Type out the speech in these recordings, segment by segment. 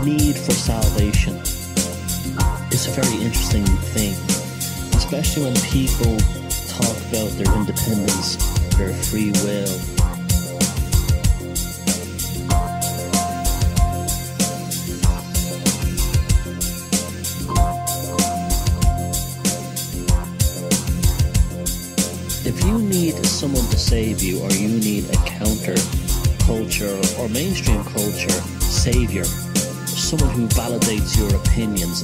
need for salvation is a very interesting thing, especially when people talk about their independence, their free will. If you need someone to save you, or you need a counter culture or mainstream culture savior, someone who validates your opinions,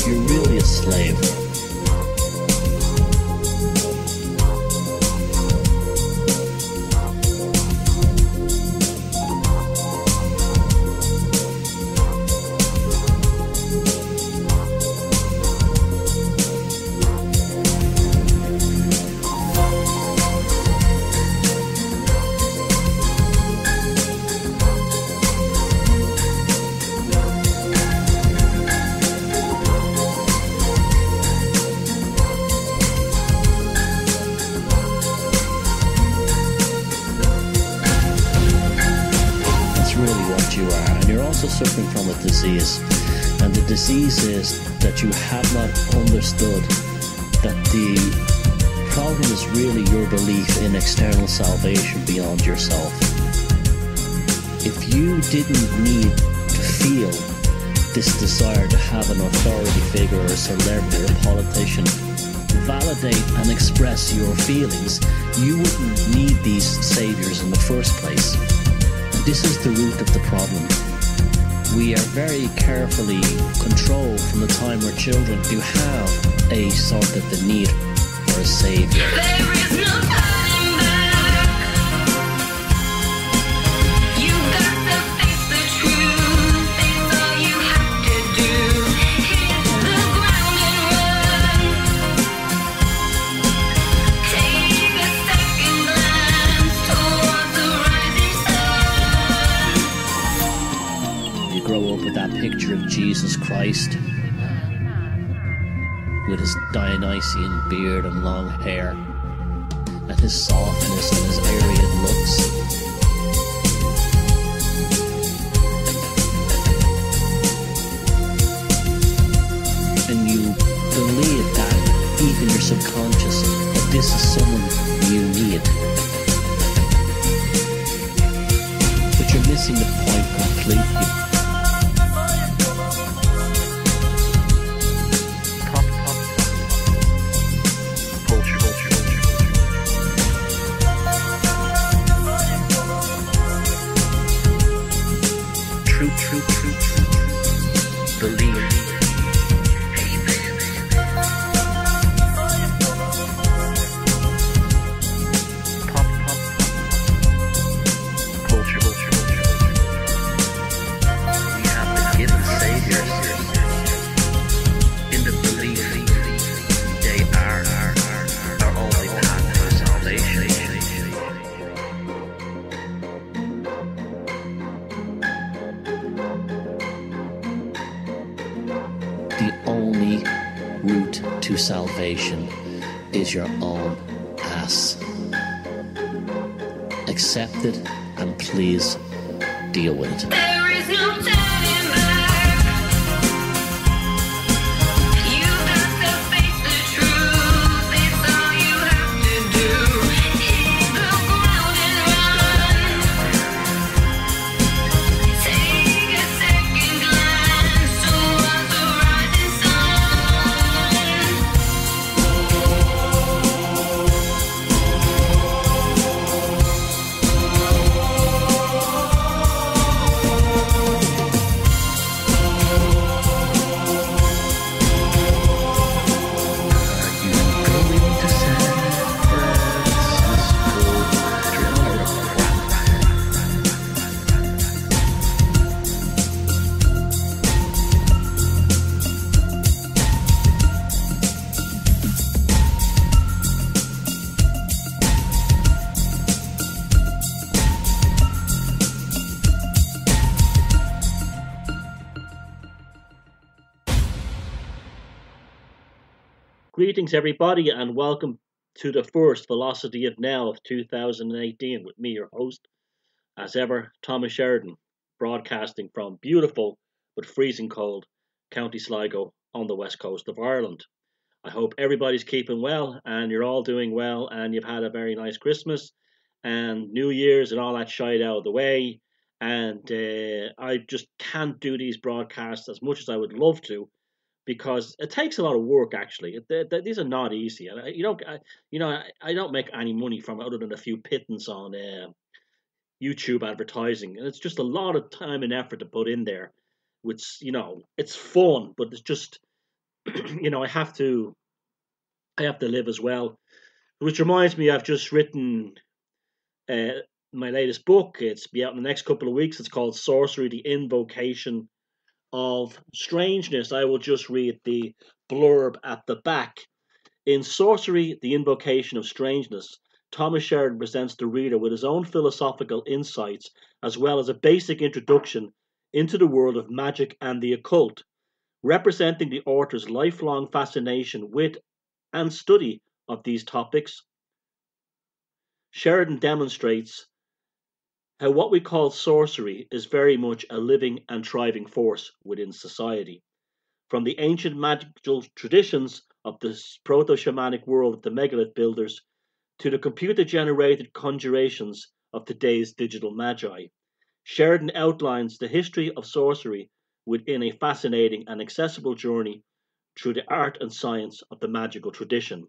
you're really a slave. Suffering from a disease, and the disease is that you have not understood that the problem is really your belief in external salvation beyond yourself. If you didn't need to feel this desire to have an authority figure or a celebrity or a politician validate and express your feelings, you wouldn't need these saviors in the first place. And this is the root of the problem. We are very carefully controlled from the time we're children to have a sort of the need for a savior. There is no turning back. You got to face the truth. It's all you have to do. Hit the ground and run. Take a second glance towards the rising sun. You grow up with that picture of Jesus Christ with his Dionysian beard and long hair, and his softness and his Aryan looks. And you believe that, deep in your subconscious, that this is someone you need. But you're missing the point completely. Salvation is your own ass. Accept it and please deal with it. There is no turning back. You got to face the truth. It's all you have to do. Hit the ground and run. Take a second glance towards the rising sun. Greetings everybody, and welcome to the first Velocity of Now of 2018 with me, your host, as ever, Thomas Sheridan. broadcasting from beautiful but freezing cold County Sligo on the west coast of Ireland. I hope everybody's keeping well and you're all doing well and you've had a very nice Christmas and New Year's and all that shite out of the way. And I just can't do these broadcasts as much as I would love to because it takes a lot of work. Actually, these are not easy. And I don't make any money from it other than a few pittance on YouTube advertising, and it's just a lot of time and effort to put in there. Which it's fun, but it's just I have to live as well. Which reminds me, I've just written uh, my latest book. It's be out in the next couple of weeks. It's called Sorcery: The Invocation of Strangeness. I will just read the blurb at the back. In Sorcery: The Invocation of Strangeness, Thomas Sheridan presents the reader with his own philosophical insights as well as a basic introduction into the world of magic and the occult, representing the author's lifelong fascination with and study of these topics. Sheridan demonstrates how what we call sorcery is very much a living and thriving force within society. From the ancient magical traditions of the proto shamanic world of the megalith builders to the computer generated conjurations of today's digital magi, Sheridan outlines the history of sorcery within a fascinating and accessible journey through the art and science of the magical tradition.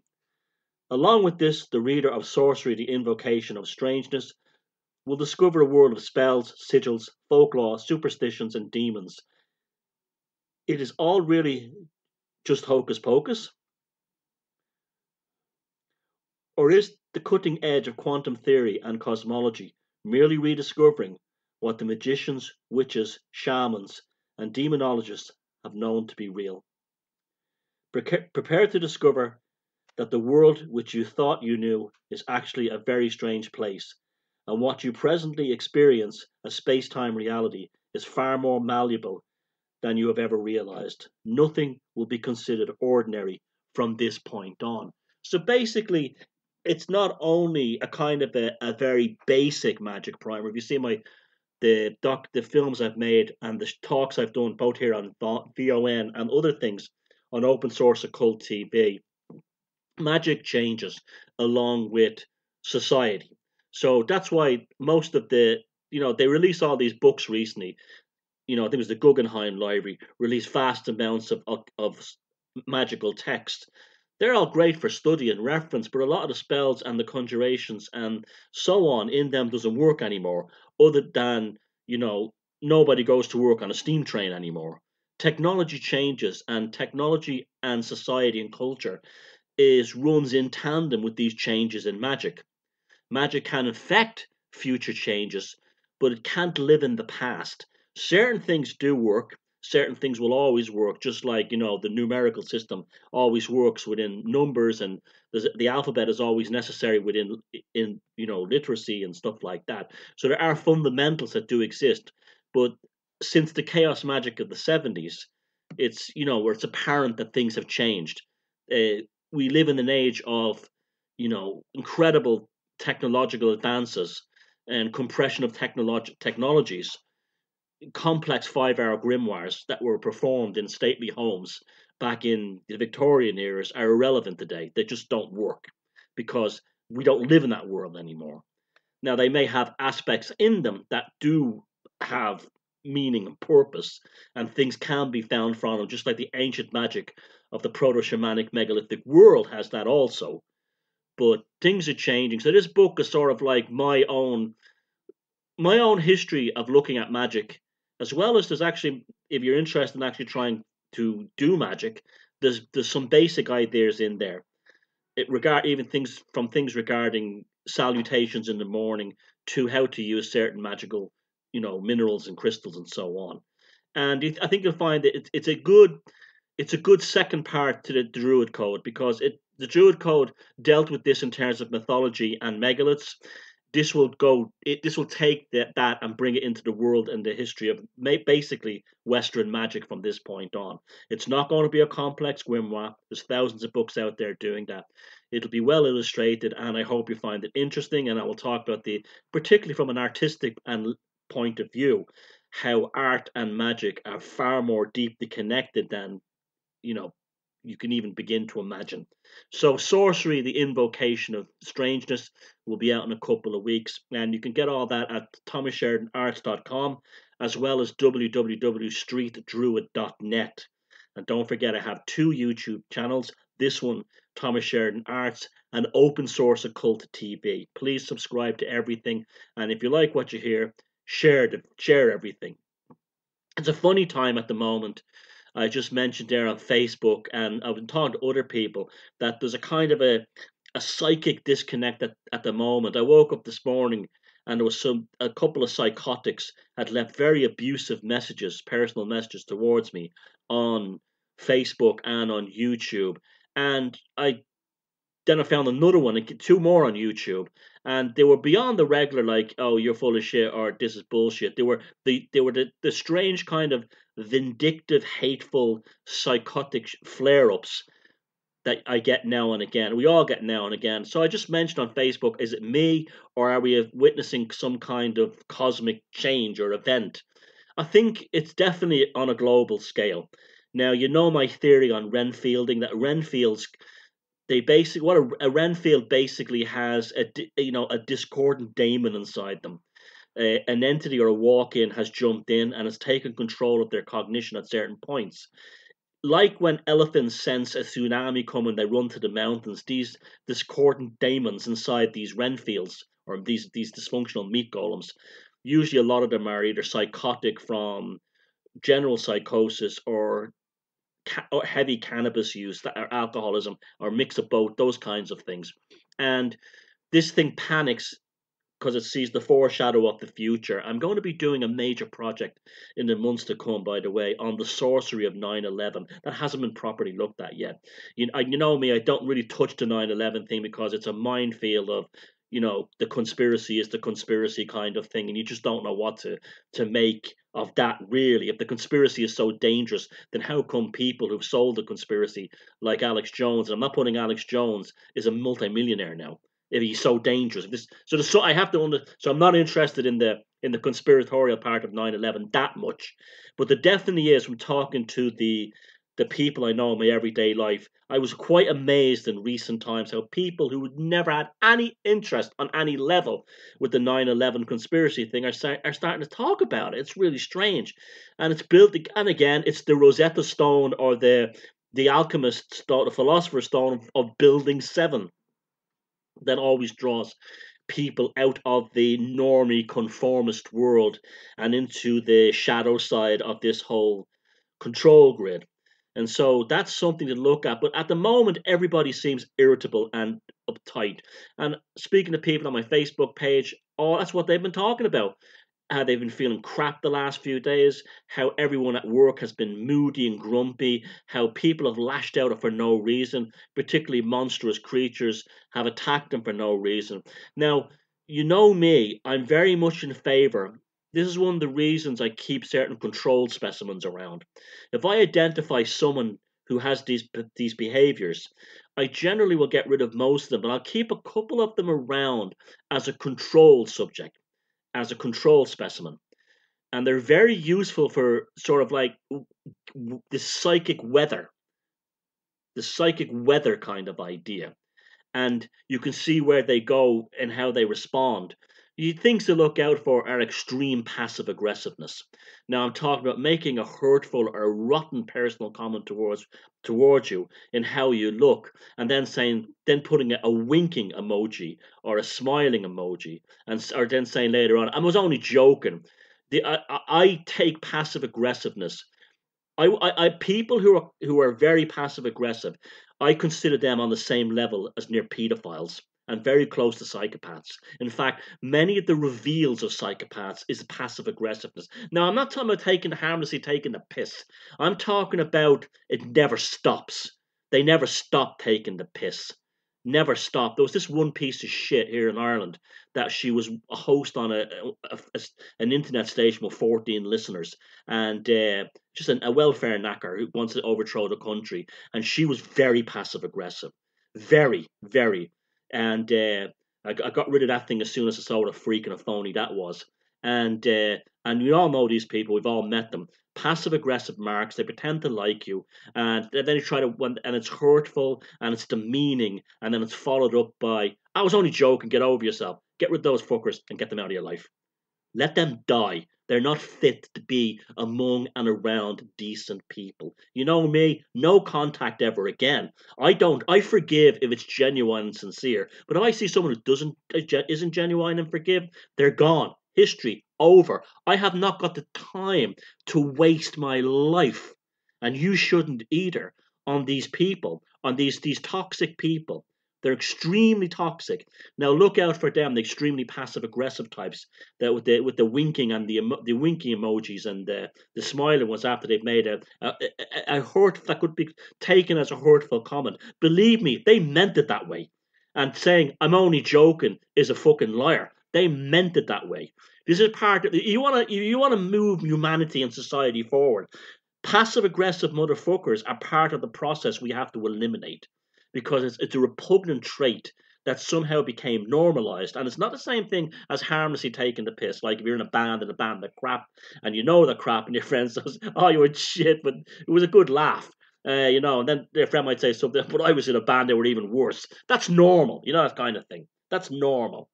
Along with this, the reader of Sorcery: The Invocation of Strangeness will discover a world of spells, sigils, folklore, superstitions, and demons. It is all really just hocus pocus? Or is the cutting edge of quantum theory and cosmology merely rediscovering what the magicians, witches, shamans, and demonologists have known to be real? Prepare to discover that the world which you thought you knew is actually a very strange place, and what you presently experience as space time reality is far more malleable than you have ever realized. Nothing will be considered ordinary from this point on. So basically, it's not only a kind of a very basic magic primer. If you see the films I've made and the talks I've done both here on VON and other things on open source occult TV, magic changes along with society. So that's why most of they release all these books recently. I think it was the Guggenheim Library released vast amounts of magical text. They're all great for study and reference, but a lot of the spells and the conjurations and so on in them doesn't work anymore. Other than, nobody goes to work on a steam train anymore. Technology changes, and technology and society and culture runs in tandem with these changes in magic. Magic can affect future changes, but it can't live in the past. Certain things do work. Certain things will always work, just like the numerical system always works within numbers, and the alphabet is always necessary within in literacy and stuff like that. So there are fundamentals that do exist, but since the chaos magic of the 70s, it's where it's apparent that things have changed. We live in an age of incredible technological advances and compression of technologies. Complex 5-hour grimoires that were performed in stately homes back in the Victorian eras are irrelevant today. They just don't work because we don't live in that world anymore. Now, they may have aspects in them that do have meaning and purpose, and things can be found from them, just like the ancient magic of the proto-shamanic megalithic world has that also. But things are changing. So this book is sort of like my own history of looking at magic, as well as there's actually, if you're interested in actually trying to do magic, there's some basic ideas in there. It regard even things regarding salutations in the morning to how to use certain magical, minerals and crystals and so on. And I think you'll find that it's a good second part to the Druid Code, because the Druid Code dealt with this in terms of mythology and megaliths. This will take that and bring it into the world and the history of basically Western magic from this point on. It's not going to be a complex grimoire. There's thousands of books out there doing that. It'll be well illustrated, and I hope you find it interesting. And I will talk about particularly from an artistic and point of view. how art and magic are far more deeply connected than, you know, you can even begin to imagine. So, Sorcery, the Invocation of Strangeness, will be out in a couple of weeks, and you can get all that at thomassheridanarts.com, as well as www.streetdruid.net. And don't forget, I have two YouTube channels. This one, Thomas Sheridan Arts, and Open Source Occult TV. Please subscribe to everything, and if you like what you hear, share everything. It's a funny time at the moment. I just mentioned there on Facebook, and I've been talking to other people that there's a kind of a psychic disconnect at the moment. I woke up this morning and there was a couple of psychotics had left very abusive messages, personal messages towards me on Facebook and on YouTube. And then I found another one, two more on YouTube, and they were beyond the regular, like, "Oh, you're full of shit," or "This is bullshit." They were the strange kind of vindictive, hateful, psychotic flare-ups that I get now and again. We all get now and again. So I just mentioned on Facebook: is it me, or are we witnessing some kind of cosmic change or event? I think it's definitely on a global scale. Now, you know my theory on Renfielding, that Renfields, they basically, what a Renfield basically has, a discordant daemon inside them. An entity or a walk-in has jumped in and has taken control of their cognition at certain points. Like when elephants sense a tsunami coming, they run to the mountains. These discordant daemons inside these Renfields, or these dysfunctional meat golems, usually a lot of them are either psychotic from general psychosis, or heavy cannabis use, or alcoholism, or mix of both, those kinds of things. And this thing panics because it sees the foreshadow of the future. I'm going to be doing a major project in the months to come, by the way, on the sorcery of 9/11. That hasn't been properly looked at yet. You know me, I don't really touch the 9/11 thing because it's a minefield of, the conspiracy is the conspiracy kind of thing, and you just don't know what to make of that, really. If the conspiracy is so dangerous, then how come people who've sold the conspiracy, like Alex Jones, and I'm not putting Alex Jones, is a multimillionaire now, if he's so dangerous? I have to so I'm not interested in the conspiratorial part of 9/11 that much, but there definitely is, from talking to the people I know in my everyday life. I was quite amazed in recent times how people who would never had any interest on any level with the 9/11 conspiracy thing are starting to talk about it. It's really strange, and it's built. And again, it's the Rosetta Stone, or the alchemist stone, the philosopher's stone of Building 7, that always draws people out of the normie conformist world and into the shadow side of this whole control grid. And so that's something to look at. But at the moment, everybody seems irritable and uptight. And speaking to people on my Facebook page, that's what they've been talking about. How they've been feeling crap the last few days, how everyone at work has been moody and grumpy, how people have lashed out for no reason, particularly monstrous creatures have attacked them for no reason. Now, you know me, I'm very much in favor. This is one of the reasons I keep certain controlled specimens around. If I identify someone who has these behaviors, I generally will get rid of most of them, but I'll keep a couple of them around as a controlled subject, as a control specimen. And they're very useful for sort of like the psychic weather kind of idea. And you can see where they go and how they respond. The things to look out for are extreme passive aggressiveness. Now, I'm talking about making a hurtful or a rotten personal comment towards you in how you look, and then putting a winking emoji or a smiling emoji, or then saying later on, "I was only joking." I take passive aggressiveness. I people who are very passive aggressive, I consider them on the same level as near pedophiles, and very close to psychopaths. In fact, many of the reveals of psychopaths is passive aggressiveness. Now, I'm not talking about harmlessly taking the piss. I'm talking about it never stops. They never stop taking the piss. Never stop. There was this one piece of shit here in Ireland that she was a host on an internet station with 14 listeners, and just a welfare knacker who wants to overthrow the country. And she was very passive aggressive, very, very. And I got rid of that thing as soon as I saw what a freak and a phony that was. And we all know these people. We've all met them. Passive aggressive marks. They pretend to like you, and then they try to, and it's hurtful and it's demeaning, and then it's followed up by, "I was only joking. Get over yourself. Get rid of those fuckers and get them out of your life. Let them die. They're not fit to be among and around decent people." You know me, no contact ever again. I forgive if it's genuine and sincere. But if I see someone who isn't genuine and forgive, they're gone. History, over. I have not got the time to waste my life, and you shouldn't either, on these people, on these toxic people. They're extremely toxic. Now look out for them, the extremely passive aggressive types, that with the winking and the winking emojis and the smiling ones after they've made a hurt that could be taken as a hurtful comment. Believe me, they meant it that way. And saying "I'm only joking" is a fucking liar. They meant it that way. This is part of, you want to move humanity and society forward. Passive aggressive motherfuckers are part of the process we have to eliminate, because it's a repugnant trait that somehow became normalized. And it's not the same thing as harmlessly taking the piss. Like if you're in a band and that crap, and you know the crap, and your friend says, "Oh, you were shit, but it was a good laugh." And then their friend might say something, "But I was in a band, they were even worse." That's normal, that kind of thing. That's normal,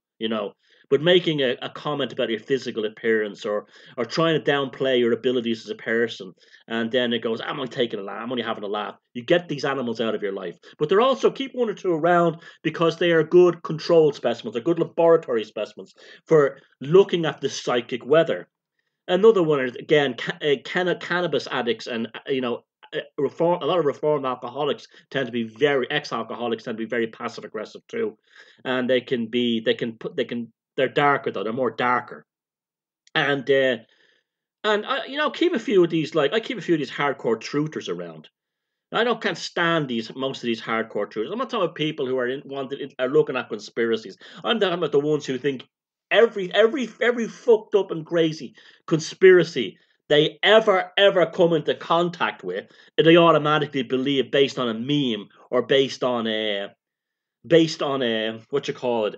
But making a comment about your physical appearance, or trying to downplay your abilities as a person, and then it goes, "I'm only taking a laugh, I'm only having a laugh." You get these animals out of your life. But they're also, keep one or two around, because they are good controlled specimens. They're good laboratory specimens for looking at the psychic weather. Another one is, again, cannabis addicts, and a lot of reformed alcoholics tend to be ex-alcoholics tend to be very passive aggressive too, and they're darker though. They're more darker, and keep a few of these. Like I keep a few of these hardcore truthers around. Can't stand most of these hardcore truthers. I'm not talking about people who are looking at conspiracies. I'm talking about the ones who think every fucked up and crazy conspiracy they ever come into contact with, they automatically believe, based on a meme, or based on a what you call it,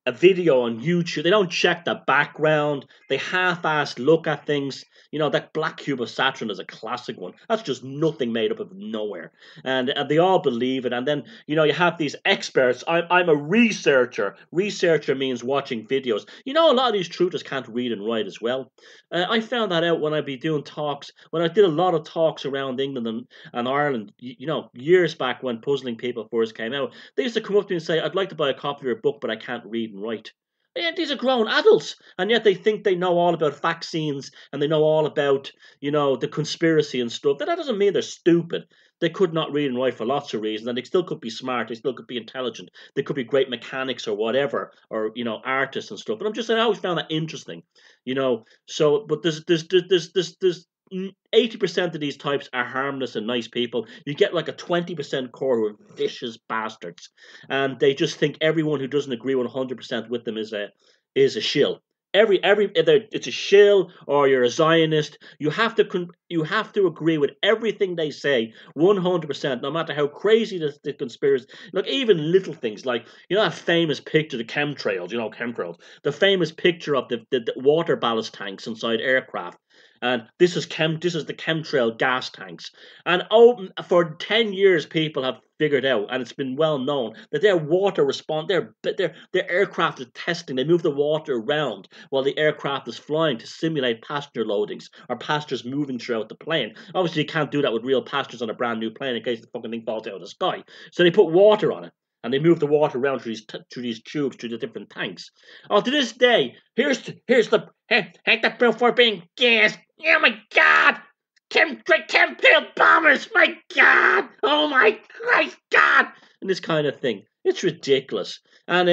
a video on YouTube. They don't check the background. They half-assed look at things. That black cube of Saturn is a classic one. That's just nothing made up of nowhere. And they all believe it. And then, you have these experts. I'm a researcher. Researcher means watching videos. A lot of these truthers can't read and write as well. I found that out when I'd be doing talks. When I did a lot of talks around England and Ireland, years back when Puzzling People first came out, they used to come up to me and say, "I'd like to buy a copy of your book, but I can't read and write." Yeah, these are grown adults, and yet they think they know all about vaccines, and they know all about, the conspiracy and stuff. That doesn't mean they're stupid. They could not read and write for lots of reasons, and they still could be smart. They still could be intelligent. They could be great mechanics or whatever, or artists and stuff. But I'm just saying, I always found that interesting, So, but there's 80% of these types are harmless and nice people. You get like a 20% core who are vicious bastards, and they just think everyone who doesn't agree 100% with them is a shill. Either it's a shill or you're a Zionist. You have to agree with everything they say 100%, no matter how crazy the conspiracy. Look, even little things like that famous picture, the chemtrails. The famous picture of the water ballast tanks inside aircraft. And this is the chemtrail gas tanks. And for 10 years, people have figured out, and it's been well known, that their water their aircraft is testing. They move the water around while the aircraft is flying to simulate passenger loadings or passengers moving throughout the plane. Obviously, you can't do that with real passengers on a brand new plane in case the fucking thing falls out of the sky. So they put water on it, and they move the water around through these tubes, through the different tanks. Oh, to this day, here's the before being gas. Oh my God! Chemtrail bombers! My God! Oh my Christ, God! And this kind of thing. It's ridiculous. And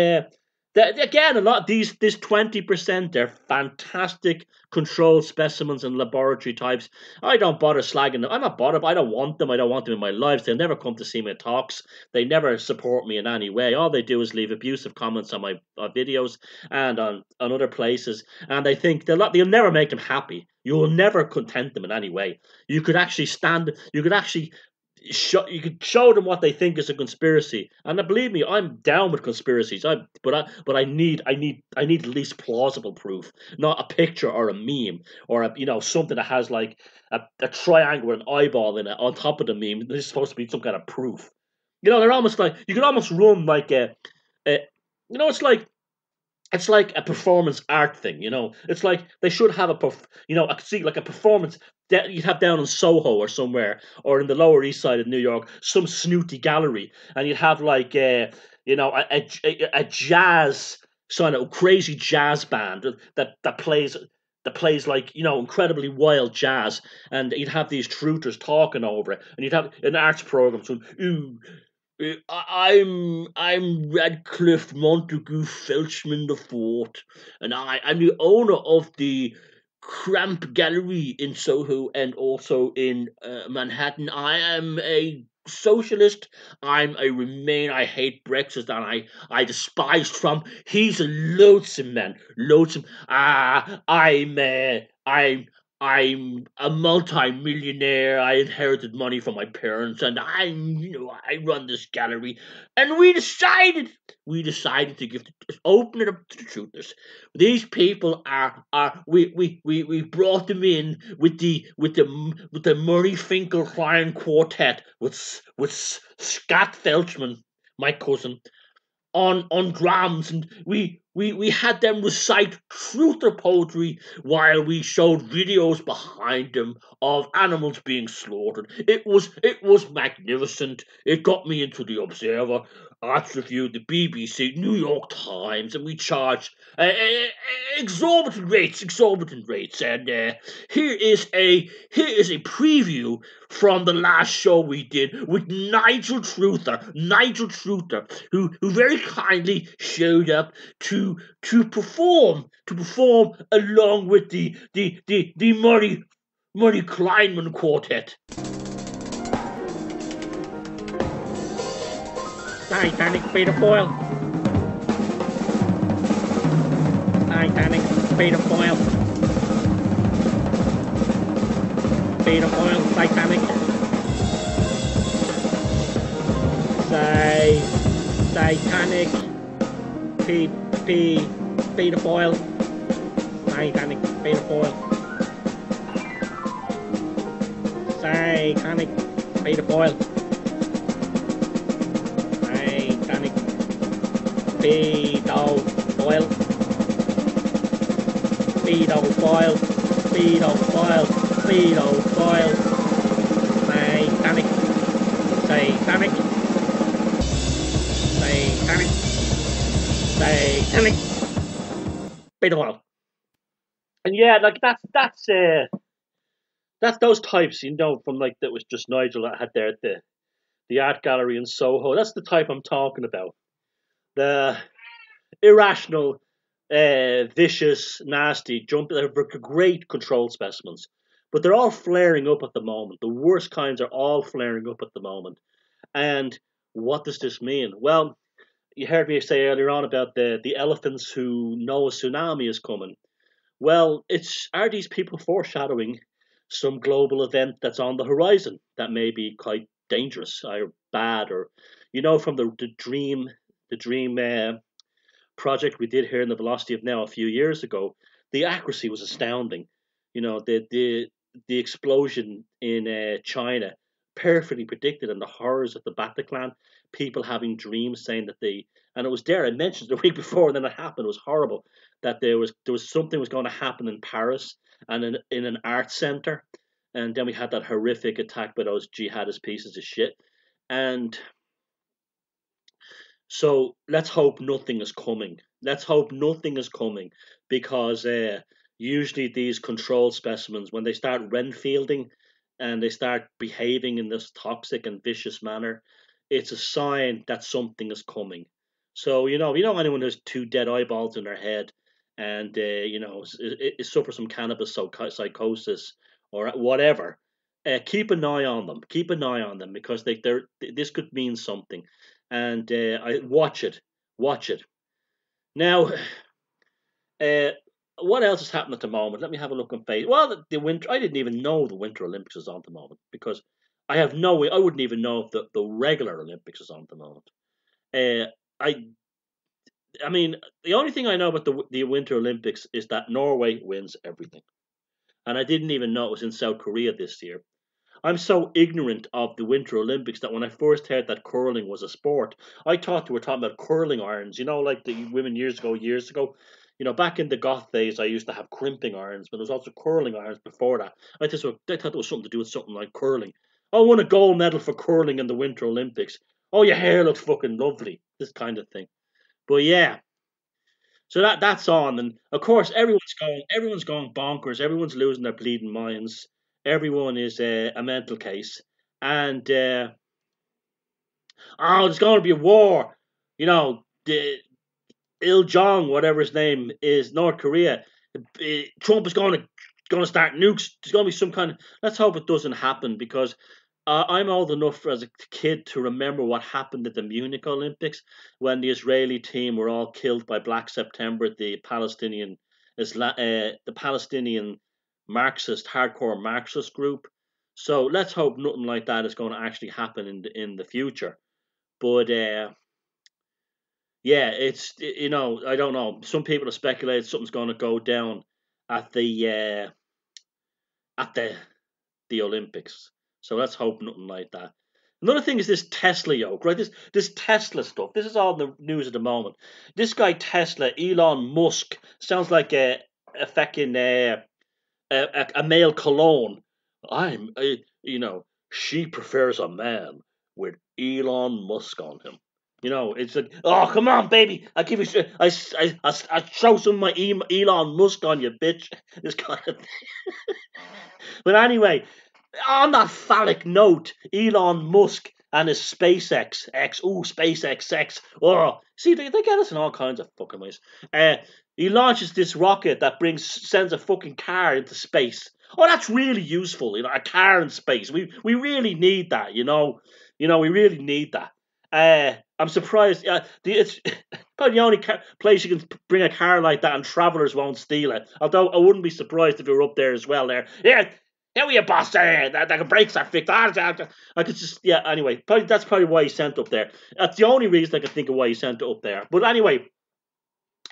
again, a lot of this 20%, they're fantastic controlled specimens and laboratory types. I don't bother slagging them. I'm not bothered. I don't want them. I don't want them in my lives. They'll never come to see my talks. They never support me in any way. All they do is leave abusive comments on my videos and on other places. And they think you'll never make them happy. You will never content them in any way. You could actually you could show them what they think is a conspiracy, and believe me, I'm down with conspiracies. But I need at least plausible proof, not a picture or a meme or something that has like a triangle with an eyeball in it on top of the meme. This is supposed to be some kind of proof. They're almost like you could almost run like a it's like a performance art thing. It's like they should have I could see like a performance that you'd have down in Soho or somewhere, or in the Lower East Side of New York, some snooty gallery, and you'd have like a jazz sort of crazy jazz band that plays like incredibly wild jazz, and you'd have these truthers talking over it, and you'd have an arts program saying, "Ooh, I'm Radcliffe Montagu Felchman the Fourth, and I'm the owner of the Cramp Gallery in Soho and also in Manhattan. I am a socialist. I'm a Remain. I hate Brexit, and I despise Trump. He's a loathsome man, loathsome. I'm a multi-millionaire. I inherited money from my parents, and I run this gallery. And we decided to open it up to the truthers. These people we brought them in with the Murray Finkelstein quartet with Scott Felchman, my cousin, on drums, and we had them recite truther poetry while we showed videos behind them of animals being slaughtered. It was magnificent. It got me into the Observer, Arts Review, the BBC, New York Times, and we charged exorbitant rates. And here is a preview from the last show we did with Nigel Truther, who very kindly showed up to perform along with the Murray Kleinman quartet. Titanic Peter Foyle. Titanic Peter Foyle. Peter Foyle, Titanic. Titanic. Peter Foyle. Titanic Peter Foyle. Titanic Peter Foyle. Titanic Peter Foyle. Peter Foyle. Peter Foyle. Peter Foyle. Titanic. Titanic. Titanic. Titanic. Peter Foyle. And yeah, like that's those types, from like that was just Nigel that had there at the art gallery in Soho. That's the type I'm talking about. The irrational, vicious, nasty, they're great control specimens. But they're all flaring up at the moment. The worst kinds are all flaring up at the moment. And what does this mean? Well, you heard me say earlier on about the elephants who know a tsunami is coming. Well, are these people foreshadowing some global event that's on the horizon that may be quite dangerous or bad, or from the dream project we did here in the Velocity of Now a few years ago. The accuracy was astounding. The explosion in China perfectly predicted, and the horrors of the Bataclan, people having dreams saying that and it was there. I mentioned it the week before, and then it happened. It was horrible that there was something was going to happen in Paris and in an art center, and then we had that horrific attack by those jihadist pieces of shit. And so let's hope nothing is coming. Because usually these control specimens, when they start Renfielding and they start behaving in this toxic and vicious manner, it's a sign that something is coming. So anyone who's two dead eyeballs in their head and it suffers from cannabis psychosis or whatever, keep an eye on them. Because this could mean something, and I watch it. Now, what else is happening at the moment? Let me have a look on Facebook. Well, the winter. I didn't even know the Winter Olympics was on at the moment because I have no way. I wouldn't even know if the regular Olympics is on at the moment. Uh, I mean, the only thing I know about the Winter Olympics is that Norway wins everything, and I didn't even know it was in South Korea this year. I'm so ignorant of the Winter Olympics that when I first heard that curling was a sport, I thought they were talking about curling irons. You know, like the women years ago. You know, back in the goth days, I used to have crimping irons, but there was also curling irons before that. I thought it was something to do with something like curling. I won a gold medal for curling in the Winter Olympics. Oh, your hair looks fucking lovely. This kind of thing. But yeah, so that's on, and of course everyone's going bonkers. Everyone's losing their bleeding minds. Everyone is a mental case, and oh, there's going to be a war. You know, the Jong, whatever his name is, North Korea. Trump is going to start nukes. There's going to be some kind of. Let's hope it doesn't happen because I'm old enough as a kid to remember what happened at the Munich Olympics when the Israeli team were all killed by Black September, the Palestinian Marxist, hardcore Marxist group. So let's hope nothing like that is going to actually happen in the future. But yeah, it's I don't know. Some people have speculated something's going to go down at the Olympics. So let's hope nothing like that. Another thing is this Tesla yoke, right? This Tesla stuff. This is all in the news at the moment. This guy Tesla, Elon Musk, sounds like a fucking a male cologne. She prefers a man with Elon Musk on him. You know, it's like, oh, come on, baby. I give you, I show some of my Elon Musk on you, bitch. This kind of thing. But anyway, on that phallic note, Elon Musk and his SpaceX X, SpaceX X. Oh, see, they get us in all kinds of fucking ways. He launches this rocket that sends a fucking car into space. Oh, that's really useful. A car in space. We really need that. We really need that. I'm surprised. It's probably the only place you can bring a car like that, and travelers won't steal it. Although I wouldn't be surprised if you were up there as well. There, yeah, here we are, boss. The brakes are fixed. I could just, yeah. Anyway, that's probably why he sent up there. That's the only reason I could think of why he sent it up there. But anyway,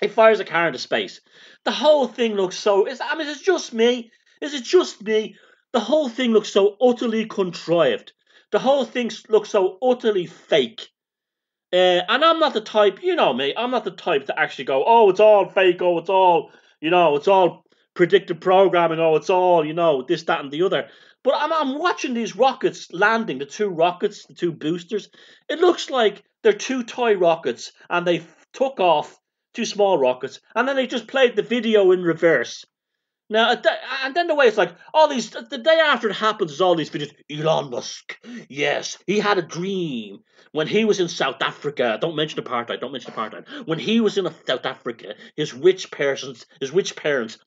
he fires a car into space. The whole thing looks so. Is it just me? Is it just me? The whole thing looks so utterly contrived. The whole thing looks so utterly fake. And I'm not the type, you know me, I'm not the type to actually go, oh, it's all fake, oh, it's all predictive programming, oh, it's all, this, that, and the other. But I'm watching these rockets landing, the two boosters. It looks like they're two toy rockets, and they took off, two small rockets, and then they just played the video in reverse. Now, and then the way it's like, the day after it happens is all these videos. Elon Musk, yes, he had a dream when he was in South Africa. Don't mention apartheid, don't mention apartheid. When he was in South Africa, his rich parents,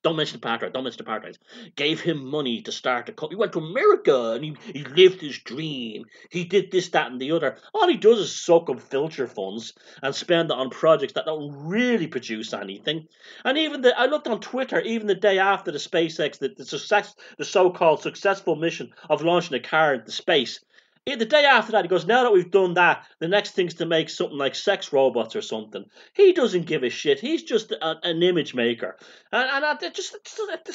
don't mention apartheid, don't mention apartheid, gave him money to start a company. He went to America and he lived his dream. He did this, that, and the other. All he does is soak up filter funds and spend it on projects that don't really produce anything. And I looked on Twitter, even the day after the SpaceX, the so-called successful mission of launching a car into space. The day after that, he goes, now that we've done that, the next thing's to make something like sex robots or something. He doesn't give a shit. He's just an image maker. And this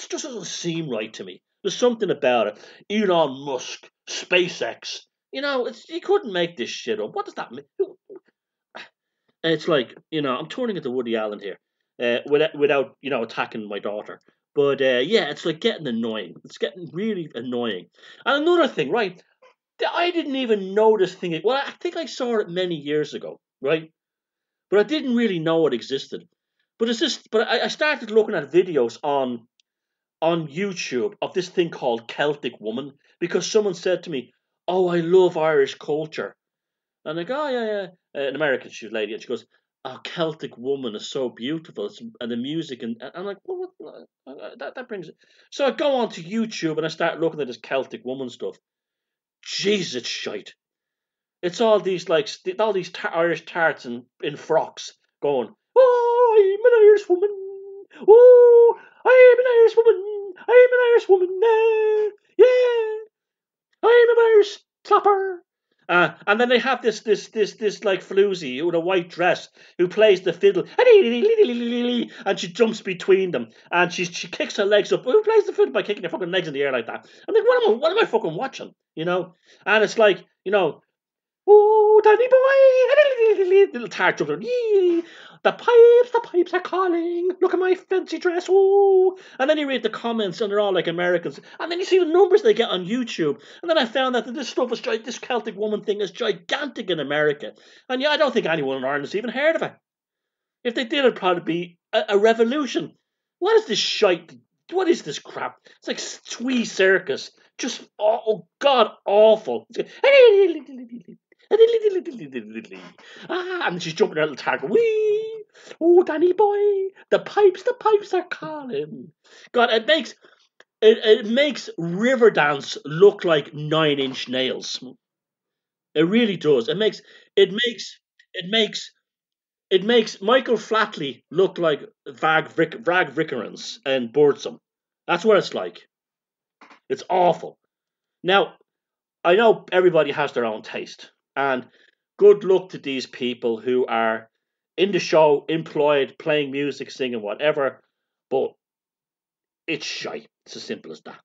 just doesn't seem right to me. There's something about it. Elon Musk, SpaceX. He couldn't make this shit up. What does that mean? It's like, I'm turning into Woody Allen here, without attacking my daughter. But yeah, it's like getting annoying. It's getting really annoying. And another thing, right? I didn't even know this thing. Well, I think I saw it many years ago, right? But I didn't really know it existed. But it's just. But I started looking at videos on YouTube of this thing called Celtic Woman because someone said to me, "Oh, I love Irish culture." And I go, oh, yeah, yeah. An American lady, and she goes, "Oh, Celtic Woman is so beautiful, and the music." And I'm like, well, that brings it. So I go onto YouTube and I start looking at this Celtic Woman stuff. Jesus, it's shite. It's all these Irish tarts in frocks going, "Oh, I'm an Irish woman. Oh, I'm an Irish woman. I'm an Irish woman. Yeah, I'm an Irish." slapper. And then they have this like floozy with a white dress who plays the fiddle, and she jumps between them, and she kicks her legs up. Who plays the fiddle by kicking her fucking legs in the air like that? I'm like, what am I fucking watching? You know? And it's like, you know, ooh, Danny boy, little tart jumps around. Yee, the pipes are calling. Look at my fancy dress. Ooh. And then you read the comments, and they're all like Americans. And then you see the numbers they get on YouTube. And then I found out that this stuff is this Celtic woman thing is gigantic in America. And yeah, I don't think anyone in Ireland has even heard of it. If they did, it'd probably be a revolution. What is this shite? What is this crap? It's like twee circus. Just oh god awful. And she's jumping her little tag. Wee! Oh, Danny boy, the pipes are calling. God, it makes Riverdance look like 9-inch nails. It really does. It makes Michael Flatley look like Vrag Vikernes and Birdsome. That's what it's like. It's awful. Now, I know everybody has their own taste, and good luck to these people who are in the show, employed, playing music, singing, whatever, but it's shite. It's as simple as that.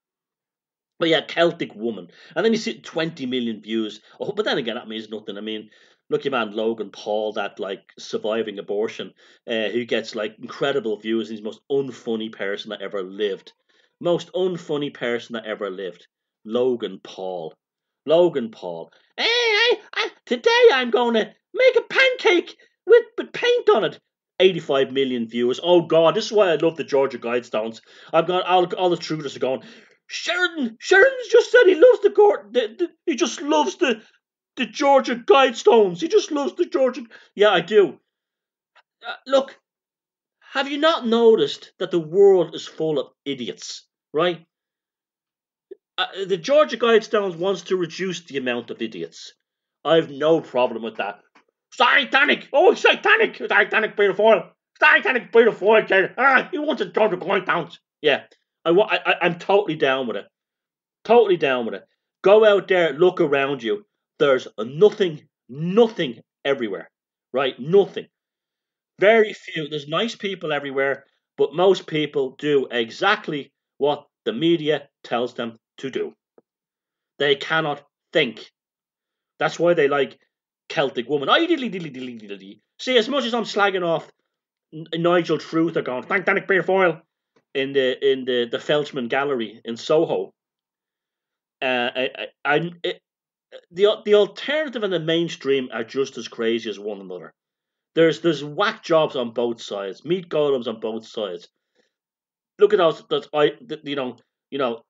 But yeah, Celtic woman. And then you see 20 million views. Oh, but then again, that means nothing. I mean, look your man Logan Paul, that like surviving abortion, who gets like incredible views. He's the most unfunny person that ever lived. Most unfunny person that ever lived. Logan Paul. Logan Paul. Hey, today I'm going to make a pancake with paint on it. 85 million views. Oh God, this is why I love the Georgia Guidestones. I've got all the truthers are going. Sheridan's just said he loves the court. He just loves the Georgia Guidestones. He just loves the Georgia. Yeah, I do. Look, have you not noticed that the world is full of idiots, right? The Georgia Guidestones wants to reduce the amount of idiots. I have no problem with that. Satanic! Oh, satanic! Satanic beautiful! Satanic beautiful! He wants to Georgia Guidestones. Yeah, I'm totally down with it. Totally down with it. Go out there, look around you. There's nothing everywhere, right? Nothing. Very few. There's nice people everywhere, but most people do exactly what the media tells them to do. They cannot think. That's why they like Celtic woman. See, as much as I'm slagging off Nigel Truth, are going thank beer foil in the Felchman Gallery in Soho. The alternative and the mainstream are just as crazy as one another. There's whack jobs on both sides, meat golems on both sides. Look at those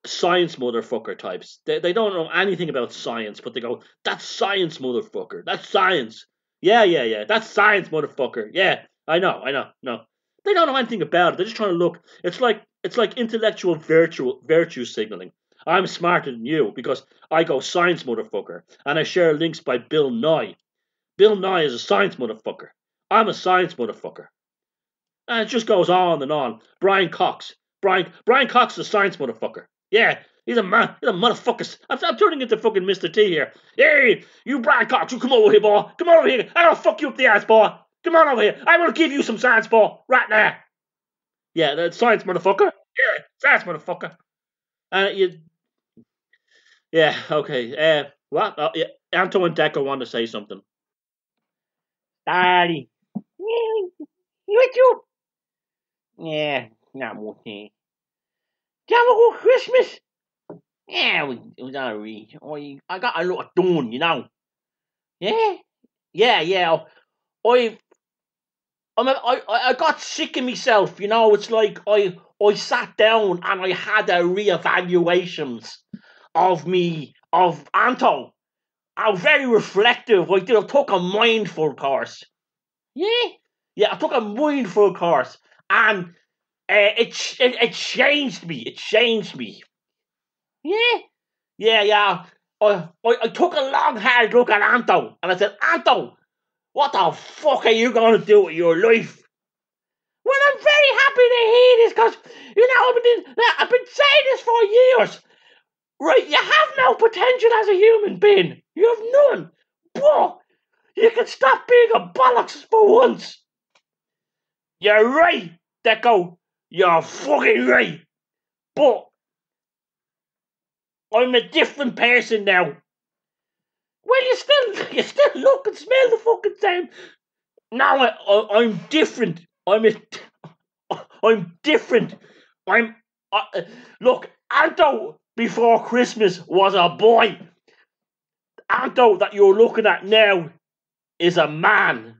science motherfucker types. They don't know anything about science, but they go, that's science motherfucker. That's science. Yeah. That's science motherfucker. Yeah, I know. No. They don't know anything about it. They're just trying to look. It's like intellectual virtue signaling. I'm smarter than you because I go science motherfucker and I share links by Bill Nye. Bill Nye is a science motherfucker. I'm a science motherfucker. And it just goes on and on. Brian Cox. Brian Cox is a science motherfucker. Yeah, he's a man. He's a motherfucker. I'm turning into fucking Mr. T here. Hey, you Brian Cox, you come over here, boy. Come over here. I'm gonna fuck you up the ass, boy. Come on over here. I'm gonna give you some science, boy. Right now. Yeah, that's science motherfucker. Yeah, science motherfucker. Yeah, okay. What? Oh, yeah. Anto and Decker want to say something. Daddy. What you? Yeah, not much. Did you have a good Christmas? Yeah, it was alright. I got a lot done, you know. Yeah? Yeah. I got sick of myself, you know. It's like I sat down and I had a re-evaluations of Anto. I was very reflective. I took a mindful course. Yeah, I took a mindful course, and it changed me. It changed me. Yeah. I took a long, hard look at Anto, and I said, Anto, what the fuck are you going to do with your life? Well, I'm very happy to hear this, because, I've been saying this for years. Right, you have no potential as a human being. You have none. But you can stop being a bollocks for once. You're right, Deco. You're fucking right. But I'm a different person now. Well, you still look and smell the fucking same. Now I'm different. I'm different. I'm look. Anto before Christmas was a boy. Anto that you're looking at now is a man.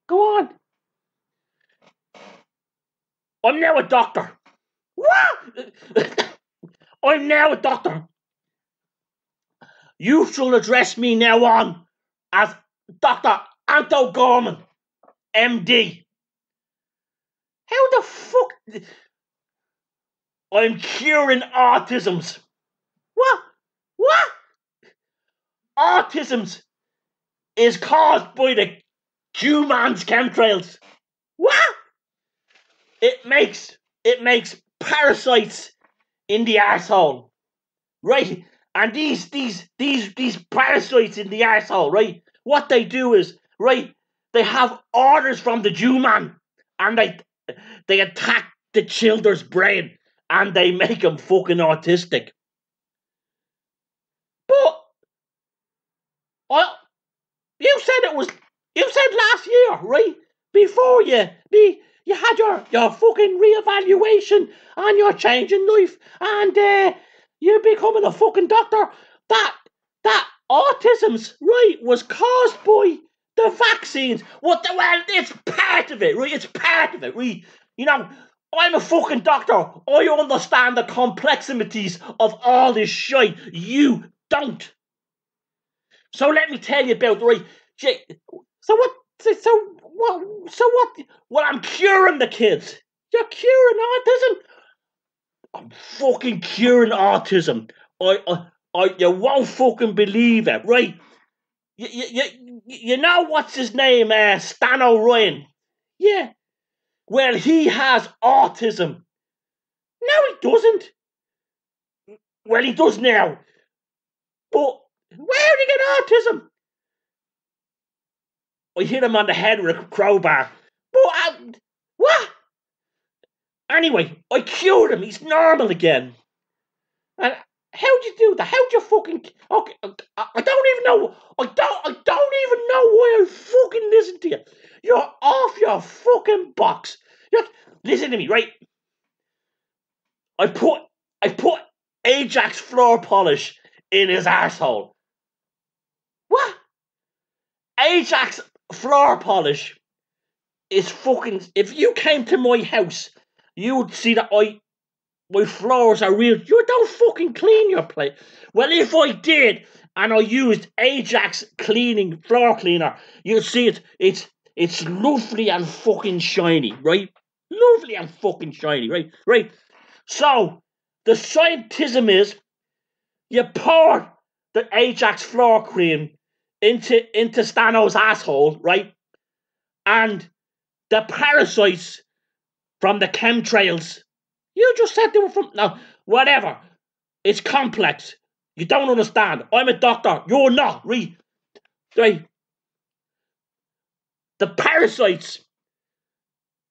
Go on. I'm now a doctor. What? I'm now a doctor. You shall address me now on as Dr. Anto Gorman, MD. How the fuck? I'm curing autisms. What? What? Autisms is caused by the humans' chemtrails. What? It makes parasites in the arsehole, right? And these parasites in the arsehole, right? What they do is, right? They have orders from the Jew-man, and they attack the children's brain, and they make them fucking autistic. But you said last year, right? Before you had your fucking reevaluation and your changing life, and you becoming a fucking doctor. That autism's right was caused by the vaccines. Well, it's part of it, right? It's part of it, right? You know, I'm a fucking doctor. I understand the complexities of all this shit. You don't. So let me tell you about right. So what? Well, I'm curing the kids. You're curing autism. I'm fucking curing autism. You won't fucking believe it, right? You know what's his name? Stan O'Ryan. Yeah. Well, he has autism. No, he doesn't. Well, he does now. But where did he get autism? I hit him on the head with a crowbar. But what? Anyway, I cured him. He's normal again. And how'd you do that? How'd you fucking? Okay, I don't even know. I don't even know why I fucking listen to you. You're off your fucking box. Listen to me, right? I put Ajax floor polish in his arsehole. What? Ajax floor polish is fucking. If you came to my house, you would see that my floors are real. You don't fucking clean your place. Well, if I did and I used Ajax floor cleaner, you'd see it's lovely and fucking shiny, right? Lovely and fucking shiny, right? Right. So the scientism is you pour the Ajax floor cream into Stano's asshole, right? And the parasites from the chemtrails. You just said they were from. No, whatever. It's complex. You don't understand. I'm a doctor. You're not. Right? The parasites.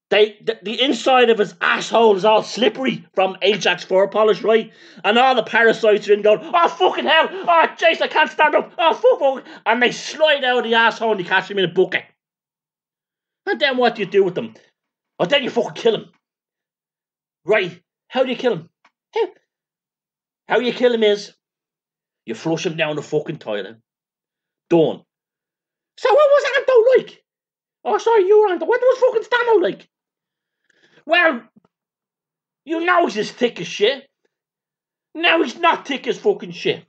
The inside of his asshole is all slippery from Ajax floor polish, right? And all the parasites are in going, oh, fucking hell. Oh, jeez, I can't stand up. Oh, fuck. And they slide out of the asshole and you catch them in a bucket. And then what do you do with them? Well, then you fucking kill him. Right? How do you kill him? How you kill him is you flush him down the fucking toilet. Done. So what was Anto like? Oh, sorry, you were Anto. What was fucking Stano like? Well, you know he's as thick as shit. No, he's not thick as fucking shit.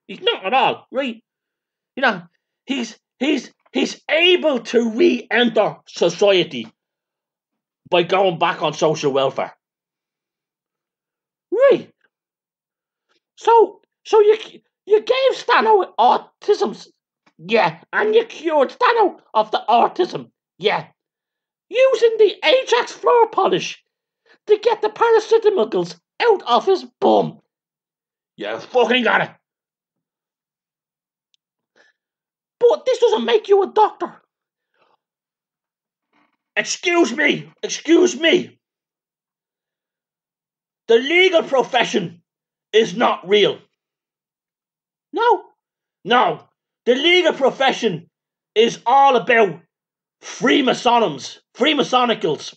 He's not at all, right? You know, he's able to re-enter society by going back on social welfare. Right. So you gave Stano autism, yeah, and you cured Stano of the autism, yeah, using the Ajax floor polish to get the parasiticals out of his bum. You fucking got it. But this doesn't make you a doctor. Excuse me. The legal profession is not real. No. The legal profession is all about Freemasons, Freemasonicals.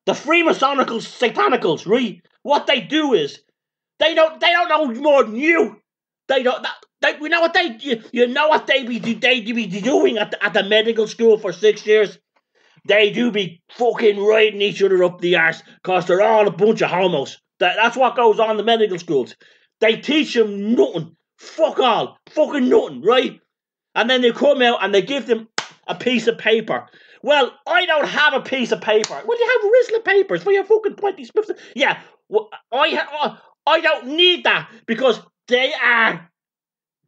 The Freemasonical satanicals, right? What they do is they don't know more than you. They don't. We know what you know what they be doing at the medical school for 6 years. They do be fucking riding each other up the arse because they're all a bunch of homos. That's what goes on in the medical schools. They teach them nothing. Fuck all. Fucking nothing, right? And then they come out and they give them a piece of paper. Well, I don't have a piece of paper. Well, you have Rizzler papers for your fucking 20 Smiths. Yeah, well, I don't need that because they are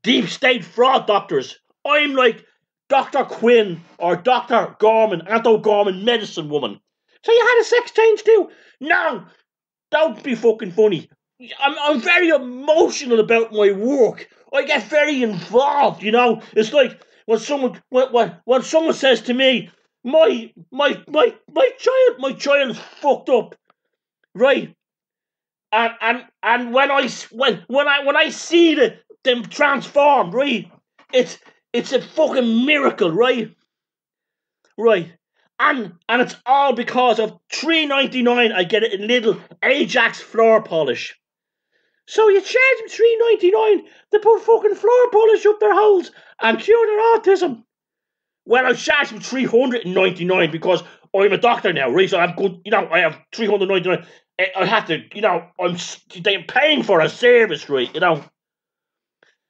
deep state fraud doctors. I'm like Dr. Quinn or Dr. Gorman, Anto Gorman, medicine woman. So you had a sex change too? No, don't be fucking funny. I'm very emotional about my work. I get very involved, you know. It's like when someone says to me, my child's fucked up, right? And when I see them transform, right? It's a fucking miracle, right? Right. And it's all because of $3.99 I get it in little Ajax floor polish. So you charge them $3.99 to put fucking floor polish up their holes and cure their autism. Well, I charge them $399 because I'm a doctor now, right? So I'm good, you know, I have $399. I have to, you know, they're paying for a service, right? You know.